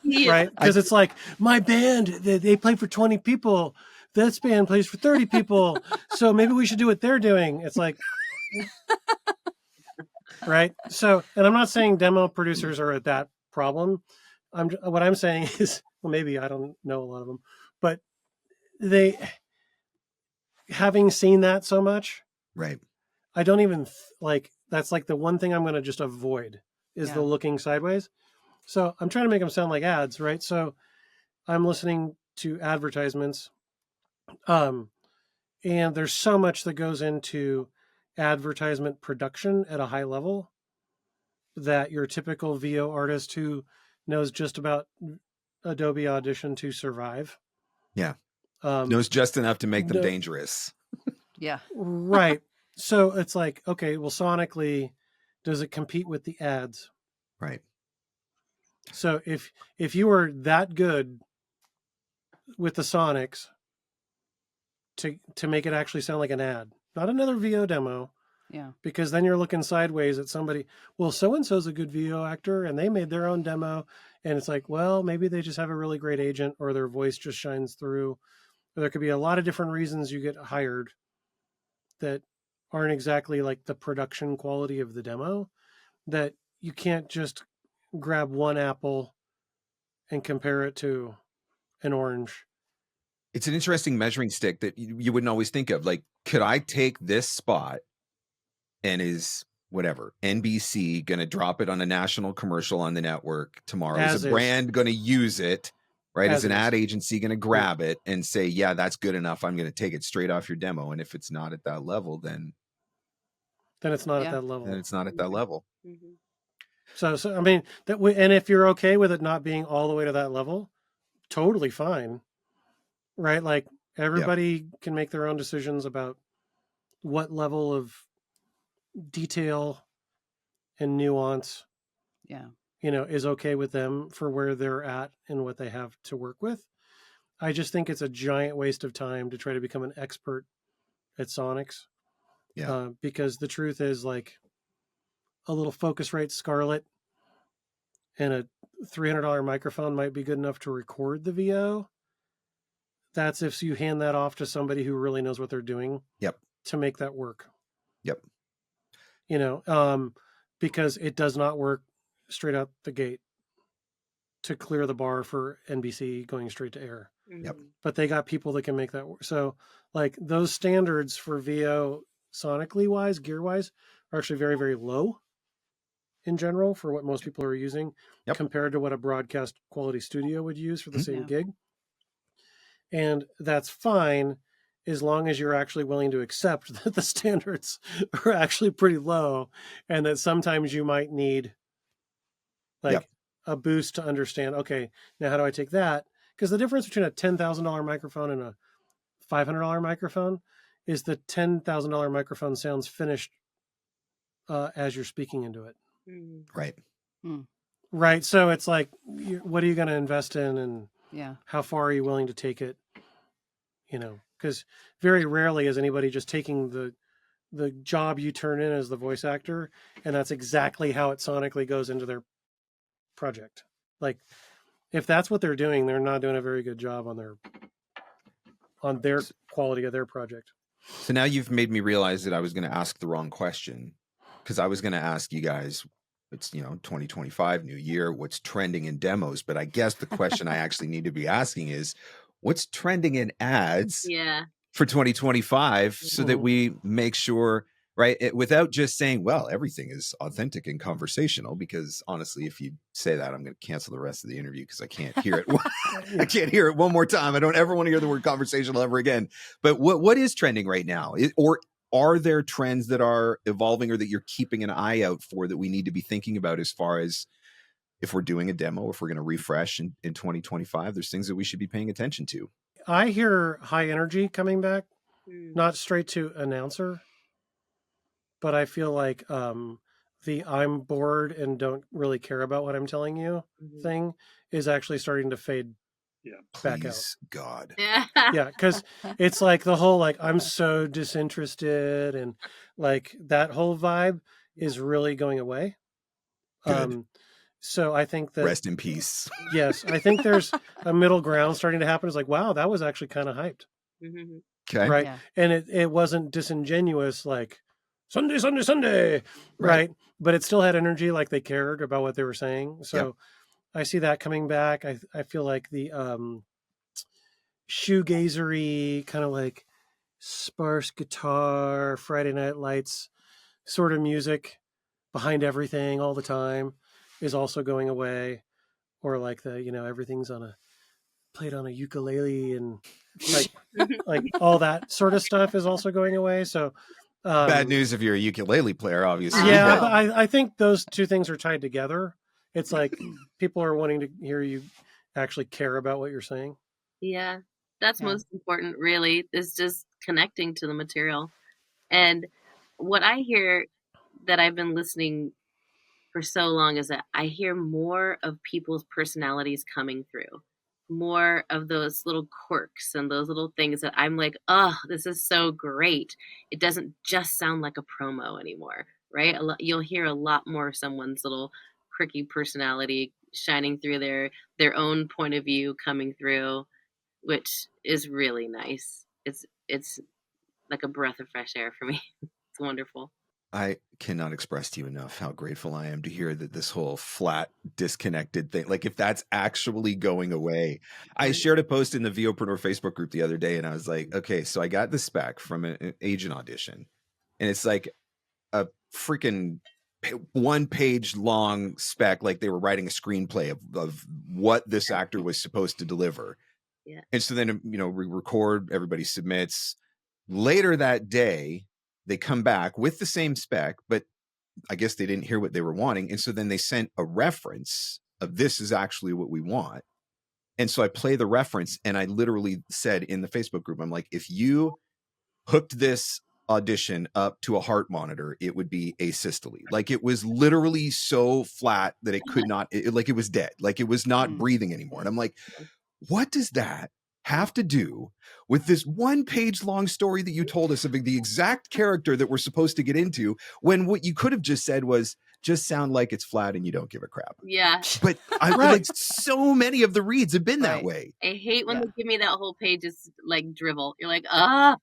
Yeah. Right? Because it's like, my band, they play for 20 people. This band plays for 30 people. So maybe we should do what they're doing. It's like, right? So, and I'm not saying demo producers are at that problem. What I'm saying is, well, maybe I don't know a lot of them, but having seen that so much, right? I don't even that's like the one thing I'm going to just avoid is the looking sideways. So I'm trying to make them sound like ads, right? So I'm listening to advertisements. And there's so much that goes into advertisement production at a high level that your typical VO artist who knows just about Adobe Audition to survive. Yeah. Knows just enough to make them dangerous. Yeah. Right. So it's like, okay, well, sonically, does it compete with the ads? Right. So if you were that good with the sonics to make it actually sound like an ad, not another VO demo. Yeah. Because then you're looking sideways at somebody, well, so-and-so's a good VO actor and they made their own demo. And it's like, well, maybe they just have a really great agent or their voice just shines through. Or there could be a lot of different reasons you get hired that aren't exactly like the production quality of the demo, that you can't just grab one apple and compare it to an orange. It's an interesting measuring stick that you wouldn't always think of. Like, could I take this spot and is whatever NBC going to drop it on a national commercial on the network tomorrow? Is a brand going to use it? Right? Is an ad agency going to grab it and say, yeah, that's good enough. I'm going to take it straight off your demo. And if it's not at that level, then it's not at that level. Then it's not at that level. Mm-hmm. So I mean, and if you're okay with it not being all the way to that level, totally fine. Right? Like everybody can make their own decisions about what level of detail and nuance is okay with them for where they're at and what they have to work with. I just think it's a giant waste of time to try to become an expert at sonics. Yeah. Because the truth is, like, a little Focusrite Scarlett and a $300 microphone might be good enough to record the VO. That's if you hand that off to somebody who really knows what they're doing. Yep. To make that work. Yep. Because it does not work straight out the gate to clear the bar for NBC going straight to air. Yep. But they got people that can make that work. So, like, those standards for VO sonically wise, gear wise, are actually very, very low in general for what most people are using compared to what a broadcast quality studio would use for the same gig. And that's fine as long as you're actually willing to accept that the standards are actually pretty low and that sometimes you might need a boost to understand, okay, now how do I take that? Because the difference between a $10,000 microphone and a $500 microphone is the $10,000 microphone sounds finished as you're speaking into it. Right. Right. So it's like, what are you going to invest in, and how far are you willing to take it? Because very rarely is anybody just taking the job you turn in as the voice actor, and that's exactly how it sonically goes into their project. Like, if that's what they're doing, they're not doing a very good job on their quality of their project. So now you've made me realize that I was going to ask the wrong question, because I was going to ask you guys, it's 2025, new year, what's trending in demos? But I guess the question I actually need to be asking is, what's trending in ads for 2025, so that we make sure, right, without just saying, well, everything is authentic and conversational, because honestly, if you say that, I'm going to cancel the rest of the interview because I can't hear it. I can't hear it one more time. I don't ever want to hear the word conversational ever again. But what is trending right now? Or are there trends that are evolving, or that you're keeping an eye out for, that we need to be thinking about, as far as if we're doing a demo, if we're going to refresh in 2025, there's things that we should be paying attention to? I hear high energy coming back, not straight to announcer, but I feel like the I'm bored and don't really care about what I'm telling you thing is actually starting to fade back out. God. Yeah, because it's like the whole, like, I'm so disinterested, and like that whole vibe is really going away. Good. So I think that, rest in peace. Yes, I think there's a middle ground starting to happen. It's like, wow, that was actually kind of hyped. Okay. Right. Yeah. And it wasn't disingenuous, like Sunday, right? But it still had energy, like they cared about what they were saying. So I see that coming back. I feel like the shoegazery, kind of like sparse guitar, Friday Night Lights sort of music behind everything all the time is also going away. Or like the, everything's played on a ukulele, and like all that sort of stuff is also going away. So bad news if you're a ukulele player, obviously. Yeah, but I think those two things are tied together. It's like people are wanting to hear you actually care about what you're saying. Yeah, that's most important, really, is just connecting to the material. And what I hear that I've been listening for so long is that I hear more of people's personalities coming through, more of those little quirks and those little things that I'm like, oh, this is so great. It doesn't just sound like a promo anymore, right? You'll hear a lot more of someone's little quirky personality shining through, their own point of view coming through, which is really nice. It's like a breath of fresh air for me. It's wonderful. I cannot express to you enough how grateful I am to hear that this whole flat, disconnected thing, like if that's actually going away. I shared a post in the VOpreneur Facebook group the other day, and I was like, okay, so I got the spec from an agent audition, and it's like a freaking 1-page long spec, like they were writing a screenplay of what this actor was supposed to deliver. Yeah. And so then, we record, everybody submits. Later that day, they come back with the same spec, but I guess they didn't hear what they were wanting. And so then they sent a reference of, this is actually what we want. And so I play the reference, and I literally said in the Facebook group, I'm like, if you hooked this audition up to a heart monitor, it would be asystole. Like, it was literally so flat that it could not, like it was dead. Like it was not breathing anymore. And I'm like, what does that have to do with this 1-page long story that you told us of the exact character that we're supposed to get into, when what you could have just said was, just sound like it's flat and you don't give a crap? Yeah. But I like, so many of the reads have been that way. I hate when they give me that whole page is like drivel. You're like, I'm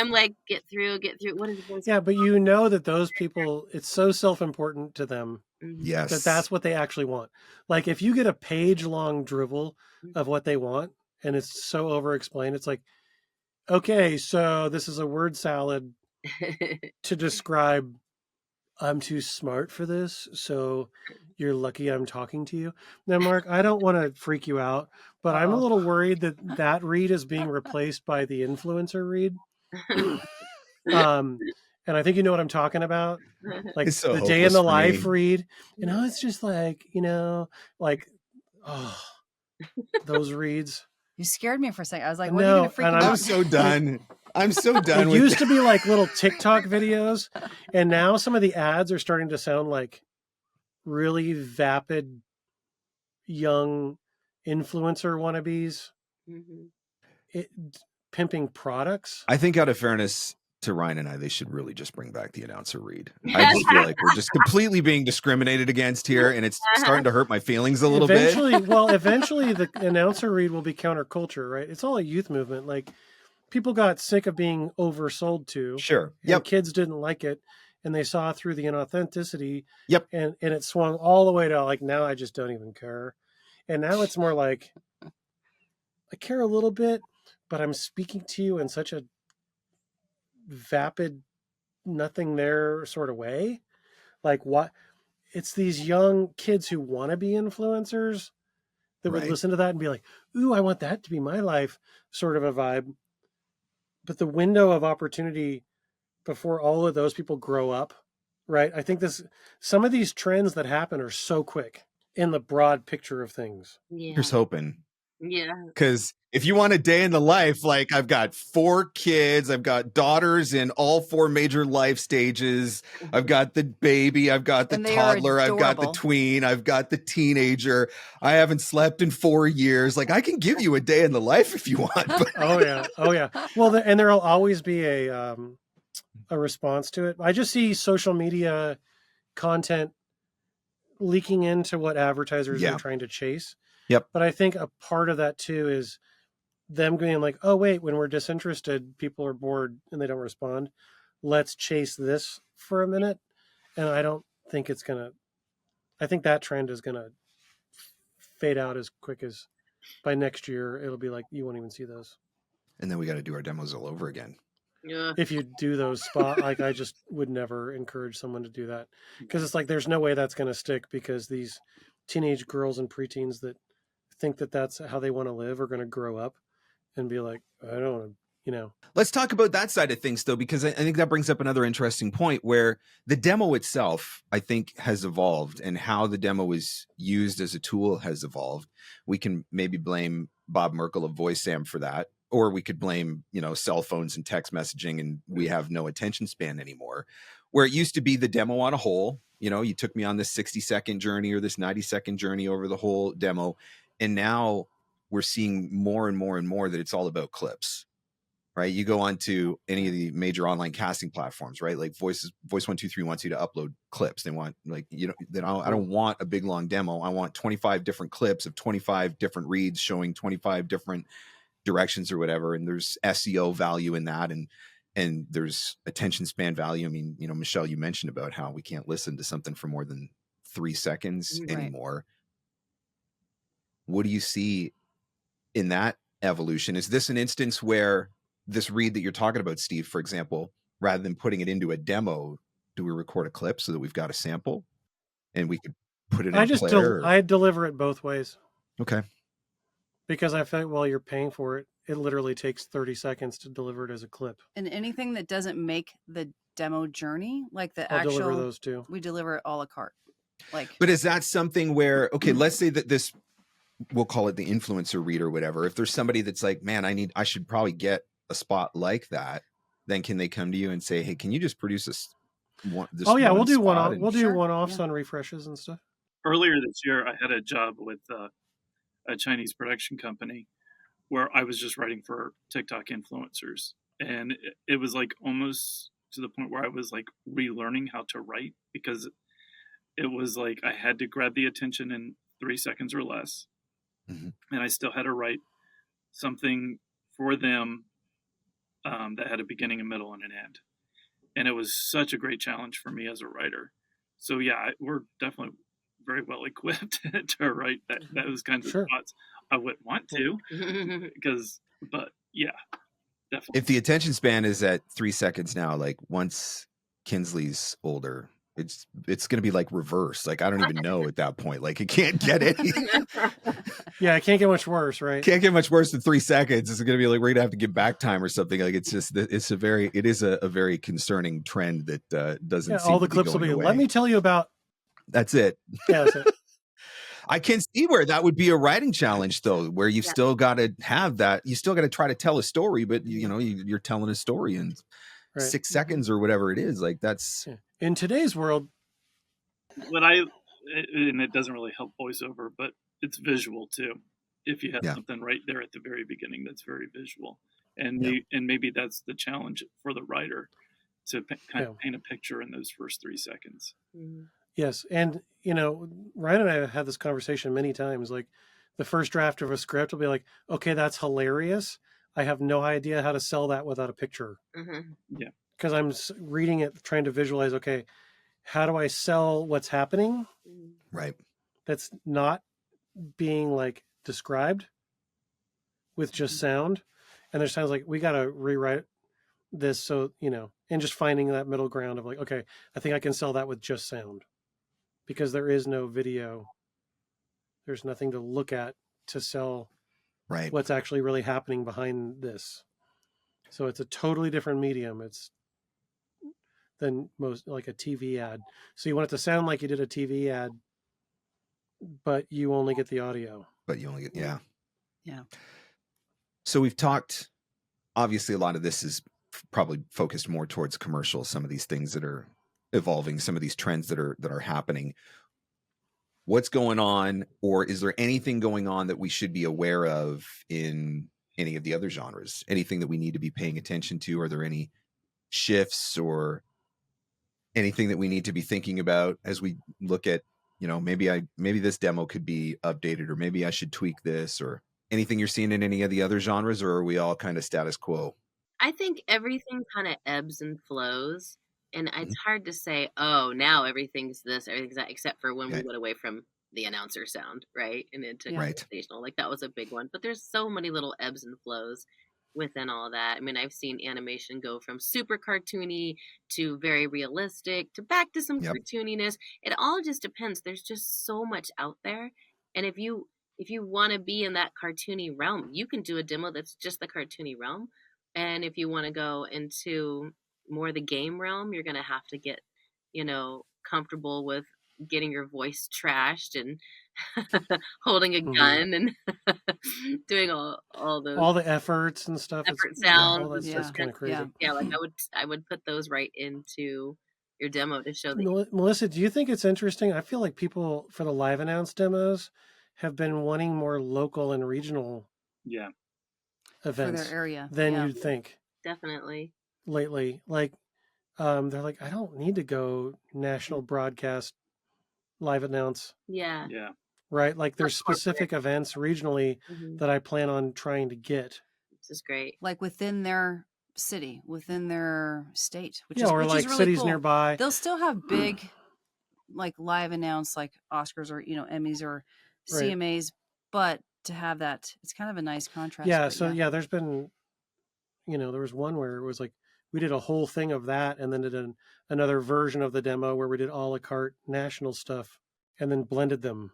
like, get through. What is it? Yeah, but you know that those people, it's so self-important to them. Yes. That's what they actually want. Like, if you get a page-long drivel of what they want, and it's so over-explained, it's like, okay, so this is a word salad to describe, I'm too smart for this, so you're lucky I'm talking to you. Now, Mark, I don't want to freak you out, but I'm a little worried that read is being replaced by the influencer read. And I think you know what I'm talking about. Like so the day in the life read. It's just like, like, those reads. You scared me for a second. I was like, what are you going to freak out? I'm so done. I'm so done. It used to be like little TikTok videos, and now some of the ads are starting to sound like really vapid young influencer wannabes pimping products. I think out of fairness to Ryan and I, they should really just bring back the announcer read. I just feel like we're just completely being discriminated against here, and it's starting to hurt my feelings a little bit. Eventually the announcer read will be counterculture, right? It's all a youth movement. Like, people got sick of being oversold to. Sure. Yep. Kids didn't like it, and they saw through the inauthenticity. Yep. And it swung all the way to like, now I just don't even care. And now it's more like, I care a little bit, but I'm speaking to you in such a vapid, nothing there sort of way. Like, what? It's these young kids who want to be influencers that would listen to that and be like, ooh, I want that to be my life, sort of a vibe. But the window of opportunity before all of those people grow up, right? I think some of these trends that happen are so quick in the broad picture of things. Yeah. Here's hoping. Yeah. Because if you want a day in the life, like, I've got 4 kids, I've got daughters in all 4 major life stages. I've got the baby, I've got the toddler, I've got the tween, I've got the teenager. I haven't slept in 4 years. Like, I can give you a day in the life if you want. But... Oh yeah. Well, and there'll always be a response to it. I just see social media content leaking into what advertisers are trying to chase. Yep. But I think a part of that too is them going like, oh wait, when we're disinterested, people are bored and they don't respond. Let's chase this for a minute. And I don't think I think that trend is gonna fade out as quick as by next year. It'll be like, you won't even see those. And then we got to do our demos all over again. Yeah. If you do those like, I just would never encourage someone to do that, because it's like, there's no way that's going to stick, because these teenage girls and preteens that think that that's how they want to live are going to grow up and be like, I don't want to, Let's talk about that side of things though, because I think that brings up another interesting point where the demo itself, I think, has evolved, and how the demo is used as a tool has evolved. We can maybe blame Bob Merkel of VoiceSam for that, or we could blame, cell phones and text messaging, and we have no attention span anymore. Where it used to be the demo on a whole, you took me on this 60-second journey or this 90-second journey over the whole demo. And now we're seeing more and more and more that it's all about clips, right? You go on to any of the major online casting platforms, right? Like Voice123 wants you to upload clips. They want, like, I don't want a big long demo. I want 25 different clips of 25 different reads showing 25 different directions or whatever. And there's SEO value in that. And there's attention span value. I mean, Michelle, you mentioned about how we can't listen to something for more than 3 seconds anymore. What do you see in that evolution? Is this an instance where this read that you're talking about, Steve, for example, rather than putting it into a demo, do we record a clip so that we've got a sample and we could put it in a player? I deliver it both ways. Okay. Because I feel like while you're paying for it, it literally takes 30 seconds to deliver it as a clip. And anything that doesn't make the demo journey, like the I'll actual, deliver those too. We deliver it a la carte. But is that something where, okay, let's say that this, we'll call it the influencer read or whatever. If there's somebody that's like, man, I should probably get a spot like that, then can they come to you and say, hey, can you just produce this? We'll do one. We'll do one-offs on refreshes and stuff. Earlier this year, I had a job with a Chinese production company where I was just writing for TikTok influencers, and it was like almost to the point where I was like relearning how to write, because it was like I had to grab the attention in 3 seconds or less. Mm-hmm. And I still had to write something for them that had a beginning, a middle, and an end. And it was such a great challenge for me as a writer. So yeah, we're definitely very well equipped to write those kinds of thoughts. I wouldn't want to, but yeah, definitely. If the attention span is at 3 seconds now, like once Kinsley's older, it's going to be like reverse. Like, I don't even know at that point. Like, it can't get any. Yeah, it can't get much worse, right? Can't get much worse than 3 seconds. It's going to be like, we're going to have to give back time or something. Like, it is a very concerning trend that doesn't seem all the to clips be will be, away. Let me tell you about. That's it. Yeah, that's it. I can see where that would be a writing challenge, though, where you've still got to have that. You still got to try to tell a story, but you're telling a story in 6 seconds or whatever it is. Like, that's in today's world. What I and it doesn't really help voiceover, but it's visual too. If you have something right there at the very beginning that's very visual, and maybe that's the challenge for the writer to kind of paint a picture in those first 3 seconds. Yes, and Ryan and I have had this conversation many times. Like, the first draft of a script will be like, okay, that's hilarious. I have no idea how to sell that without a picture. Yeah, because I'm reading it, trying to visualize, okay, how do I sell what's happening? Right. That's not being like described with just sound. And there's times like, we got to rewrite this. So, and just finding that middle ground of like, okay, I think I can sell that with just sound, because there is no video. There's nothing to look at to sell what's actually really happening behind this. So it's a totally different medium. It's than most, like a TV ad. So you want it to sound like you did a TV ad, but you only get the audio. But you only get, Yeah. So we've talked, obviously a lot of this is probably focused more towards commercials, some of these things that are evolving, some of these trends that are happening. What's going on, or is there anything going on that we should be aware of in any of the other genres? Anything that we need to be paying attention to? Are there any shifts or anything that we need to be thinking about as we look at, maybe this demo could be updated, or maybe I should tweak this, or anything you're seeing in any of the other genres, or are we all kind of status quo? I think everything kind of ebbs and flows, and it's hard to say, oh, now everything's this, everything's that, except for when we went away from the announcer sound, right? And into conversational, like that was a big one. But there's so many little ebbs and flows within all that. I mean, I've seen animation go from super cartoony to very realistic to back to some cartooniness. It all just depends. There's just so much out there. And if you want to be in that cartoony realm, you can do a demo that's just the cartoony realm. And if you want to go into more the game realm, you're going to have to get, comfortable with getting your voice trashed and holding a gun and doing all the efforts and stuff. Effort sounds. All that stuff's kind of crazy. Yeah, like I would put those right into your demo to show that. Melissa, do you think it's interesting? I feel like people for the live announce demos have been wanting more local and regional events for their area than you'd think. Definitely. Lately, like they're like, I don't need to go national broadcast live announce. Yeah. Right? Like there's specific events regionally that I plan on trying to get. This is great. Like within their city, within their state, which or which like is really cities cool. nearby. They'll still have big like live announce like Oscars or Emmys or CMAs, but to have that, it's kind of a nice contrast. Yeah, so there's been there was one where it was like we did a whole thing of that and then did another version of the demo where we did a la carte national stuff and then blended them.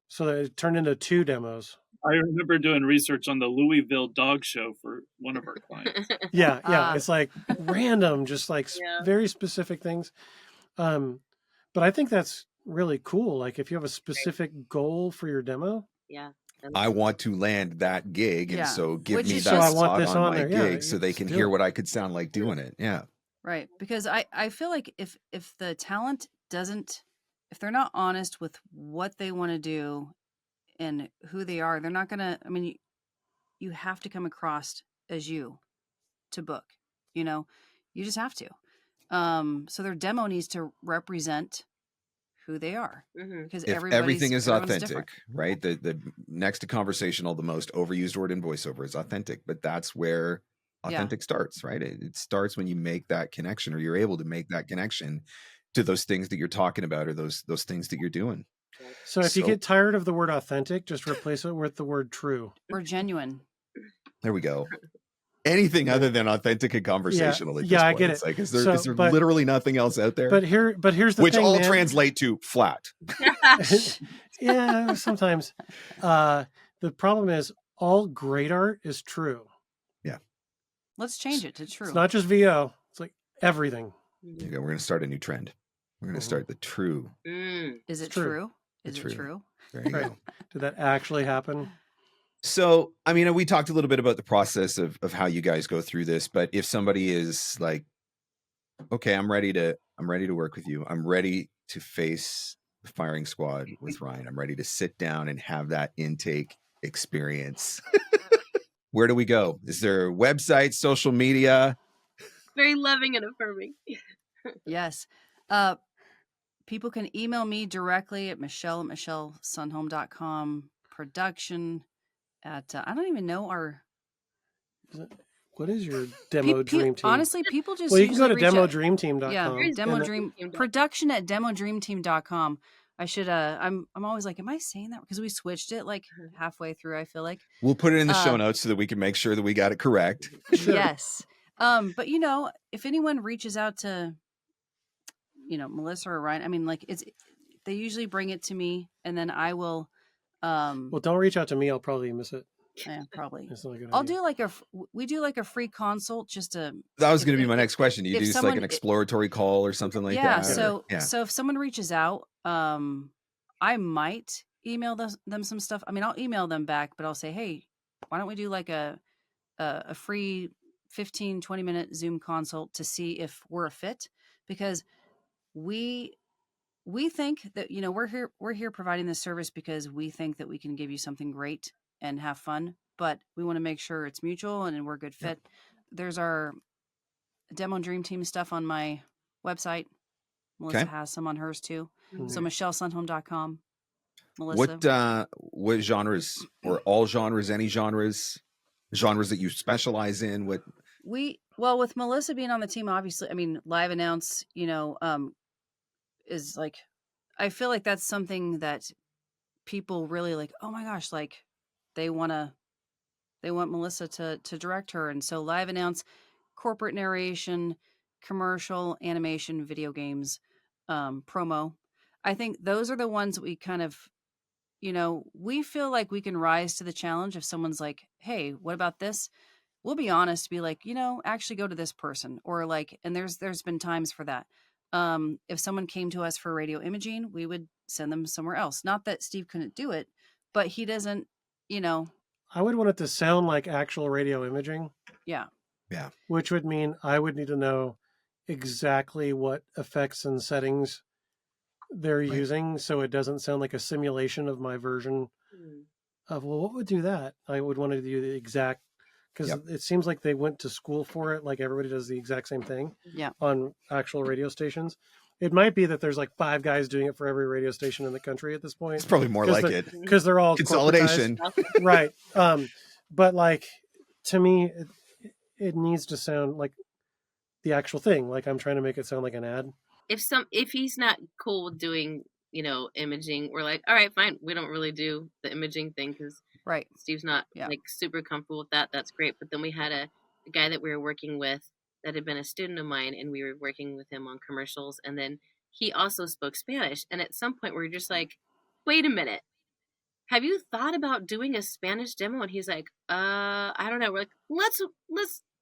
So that it turned into 2 demos. I remember doing research on the Louisville dog show for one of our clients. Yeah. It's like random, just like very specific things. But I think that's really cool. Like if you have a specific goal for your demo. Yeah. I want to land that gig, and so give me that spot on my gig so they can hear what I could sound like doing it. Yeah. Right. Because I feel like if the talent if they're not honest with what they want to do and who they are, they're not going to, you have to come across as you to book, you just have to. So their demo needs to represent who they are, because if everything is authentic, right? The next to conversational, the most overused word in voiceover is authentic, but that's where authentic starts, right? It starts when you make that connection, or you're able to make that connection to those things that you're talking about, or those things that you're doing. So if you get tired of the word authentic, just replace it with the word true or genuine. There we go. Anything other than authentic and conversational. At this point. I get it. It's like, is there literally nothing else out there? But here's the which thing, all translate to flat. Yeah, sometimes. The problem is all great art is true. Yeah. Let's change it to true. It's not just VO. It's like everything. We're going to start a new trend. We're going to start the true. Is it true? Is it true? There you go. Did that actually happen? So, we talked a little bit about the process of how you guys go through this, but if somebody is like, okay, I'm ready to work with you. I'm ready to face the firing squad with Ryan. I'm ready to sit down and have that intake experience. Where do we go? Is there a website, social media? Very loving and affirming. Yes. People can email me directly at michelle@michellesundholm.com. Production at, I don't even know our... What is your demo dream team? Honestly, people just you can go to demodreamteam.com. Yeah, production at demodreamteam.com. I should I'm always like, am I saying that? Because we switched it like halfway through, I feel like. We'll put it in the show notes so that we can make sure that we got it correct. Sure. Yes. But if anyone reaches out to Melissa or Ryan, I mean, like, they usually bring it to me, and then I will well, don't reach out to me, I'll probably miss it. Yeah, probably. That's not a good I'll idea. do we do like a free consult just to. That was going to be my next question. Do you do just like an exploratory call or something like that? So if someone reaches out, I might email them some stuff. I mean, I'll email them back, but I'll say, hey, why don't we do like a free 15-20 minute Zoom consult to see if we're a fit? Because we think that we're here providing this service because we think that we can give you something great and have fun, but we want to make sure it's mutual and we're a good fit. Yep. There's our Demo Dream Team stuff on my website. Melissa has some on hers too. Mm-hmm. So michellesundholm.com. Melissa. What genres, or all genres, any genres that you specialize in? With Melissa being on the team, obviously, I mean, live announce, is like, I feel like that's something that people really like, oh my gosh, like they want Melissa to direct her. And so live announce, corporate narration, commercial, animation, video games, promo. I think those are the ones that we kind of, we feel like we can rise to the challenge if someone's like, hey, what about this? We'll be honest, be like, actually go to this person, or like, and there's been times for that. If someone came to us for radio imaging, we would send them somewhere else. Not that Steve couldn't do it, but he doesn't, I would want it to sound like actual radio imaging. Yeah. Yeah. Which would mean I would need to know exactly what effects and settings they're using, so it doesn't sound like a simulation of my version of, well, what would do that? I would want to do the exact, because it seems like they went to school for it, like everybody does the exact same thing on actual radio stations. It might be that there's like 5 guys doing it for every radio station in the country at this point. It's probably more like it. Because they're all consolidation. Right. But like, to me, it needs to sound like the actual thing. Like I'm trying to make it sound like an ad. If he's not cool with doing, imaging, we're like, all right, fine. We don't really do the imaging thing because Steve's not like super comfortable with that. That's great. But then we had a guy that we were working with that had been a student of mine, and we were working with him on commercials. And then he also spoke Spanish. And at some point we were just like, wait a minute. Have you thought about doing a Spanish demo? And he's like, I don't know. We're like, let's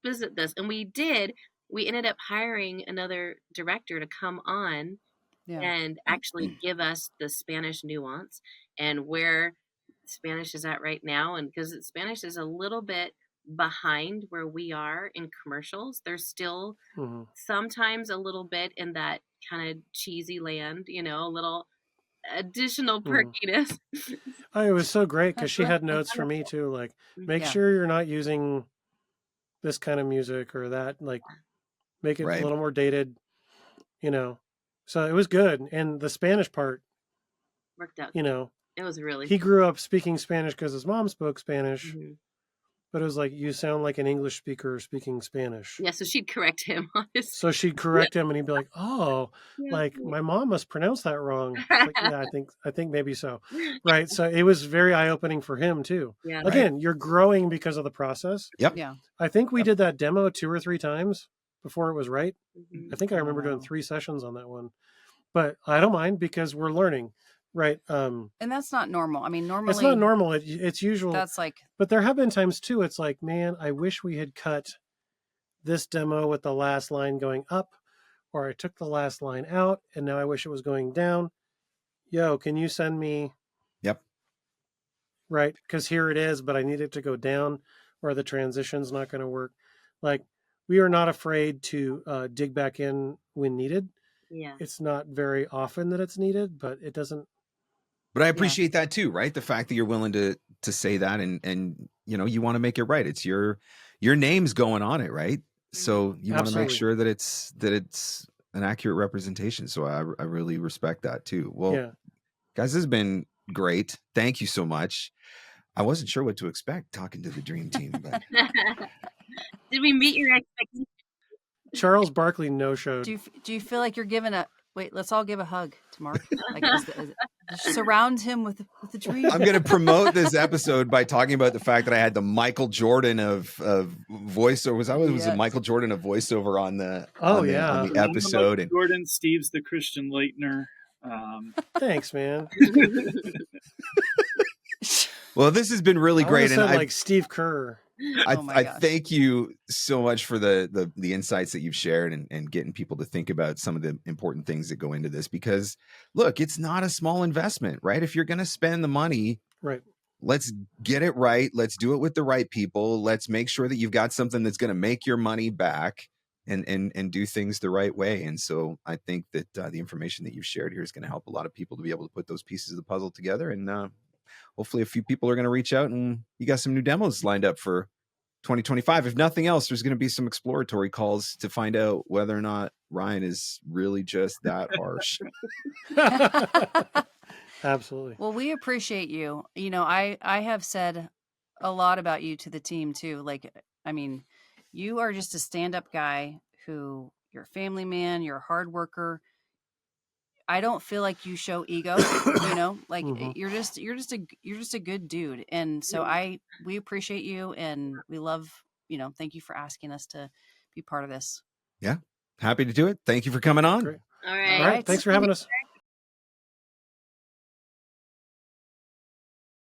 visit this. And we did. We ended up hiring another director to come on and actually give us the Spanish nuance and where Spanish is at right now. And because Spanish is a little bit behind where we are in commercials, there's still sometimes a little bit in that kind of cheesy land, a little additional perkiness. It was so great because she had notes for me too, like make sure you're not using this kind of music or that, like make it a little more dated, so it was good. And the Spanish part worked out. It was really he grew up speaking Spanish because his mom spoke Spanish. But it was like, you sound like an English speaker speaking Spanish. Yeah, so she'd correct him on his... So she'd correct him, and he'd be like, "Oh, my mom must pronounce that wrong." Like, yeah, I think maybe so. Right. So it was very eye-opening for him too. Yeah. Again, you're growing because of the process. Yep. Yeah. I think we did that demo 2 or 3 times before it was right. I think I remember doing 3 sessions on that one, but I don't mind because we're learning. Right. And that's not normal. I mean, normally it's not normal. It's usual. That's like, but there have been times too. It's like, man, I wish we had cut this demo with the last line going up, or I took the last line out and now I wish it was going down. Yo, can you send me? Yep. Right. Because here it is, but I need it to go down or the transition's not going to work. Like, we are not afraid to dig back in when needed. it's not very often that it's needed, but it doesn't. But I appreciate that too, right? The fact that you're willing to say that, and you want to make it right. It's your name's going on it, right? So you want to make sure that it's an accurate representation. So I really respect that too. Well, guys, this has been great. Thank you so much. I wasn't sure what to expect talking to the dream team, but did we meet your expectations? Charles Barkley no-showed. Do you feel like you're giving a wait? Let's all give a hug to Mark. Like, surround him with the dream. I'm going to promote this episode by talking about the fact that I had the Michael Jordan of voiceover. Was it Michael Jordan of voiceover on the the episode? And Jordan, Steve's the Christian Leitner. Thanks, man. Well, this has been really great, and like Steve Kerr. I thank you so much for the insights that you've shared and getting people to think about some of the important things that go into this, because look, it's not a small investment, right? If you're going to spend the money, right, let's get it right. Let's do it with the right people. Let's make sure that you've got something that's going to make your money back and do things the right way. And so I think that the information that you've shared here is going to help a lot of people to be able to put those pieces of the puzzle together. And hopefully a few people are going to reach out, and you got some new demos lined up for 2025. If nothing else, there's going to be some exploratory calls to find out whether or not Ryan is really just that harsh. Absolutely. Well, we appreciate you. I have said a lot about you to the team too. Like, I mean, you are just a stand-up guy who, you're a family man, you're a hard worker. I don't feel like you show ego, like you're just a good dude. And so we appreciate you, and we love, thank you for asking us to be part of this. Yeah. Happy to do it. Thank you for coming on. Great. All right. Thanks for having us.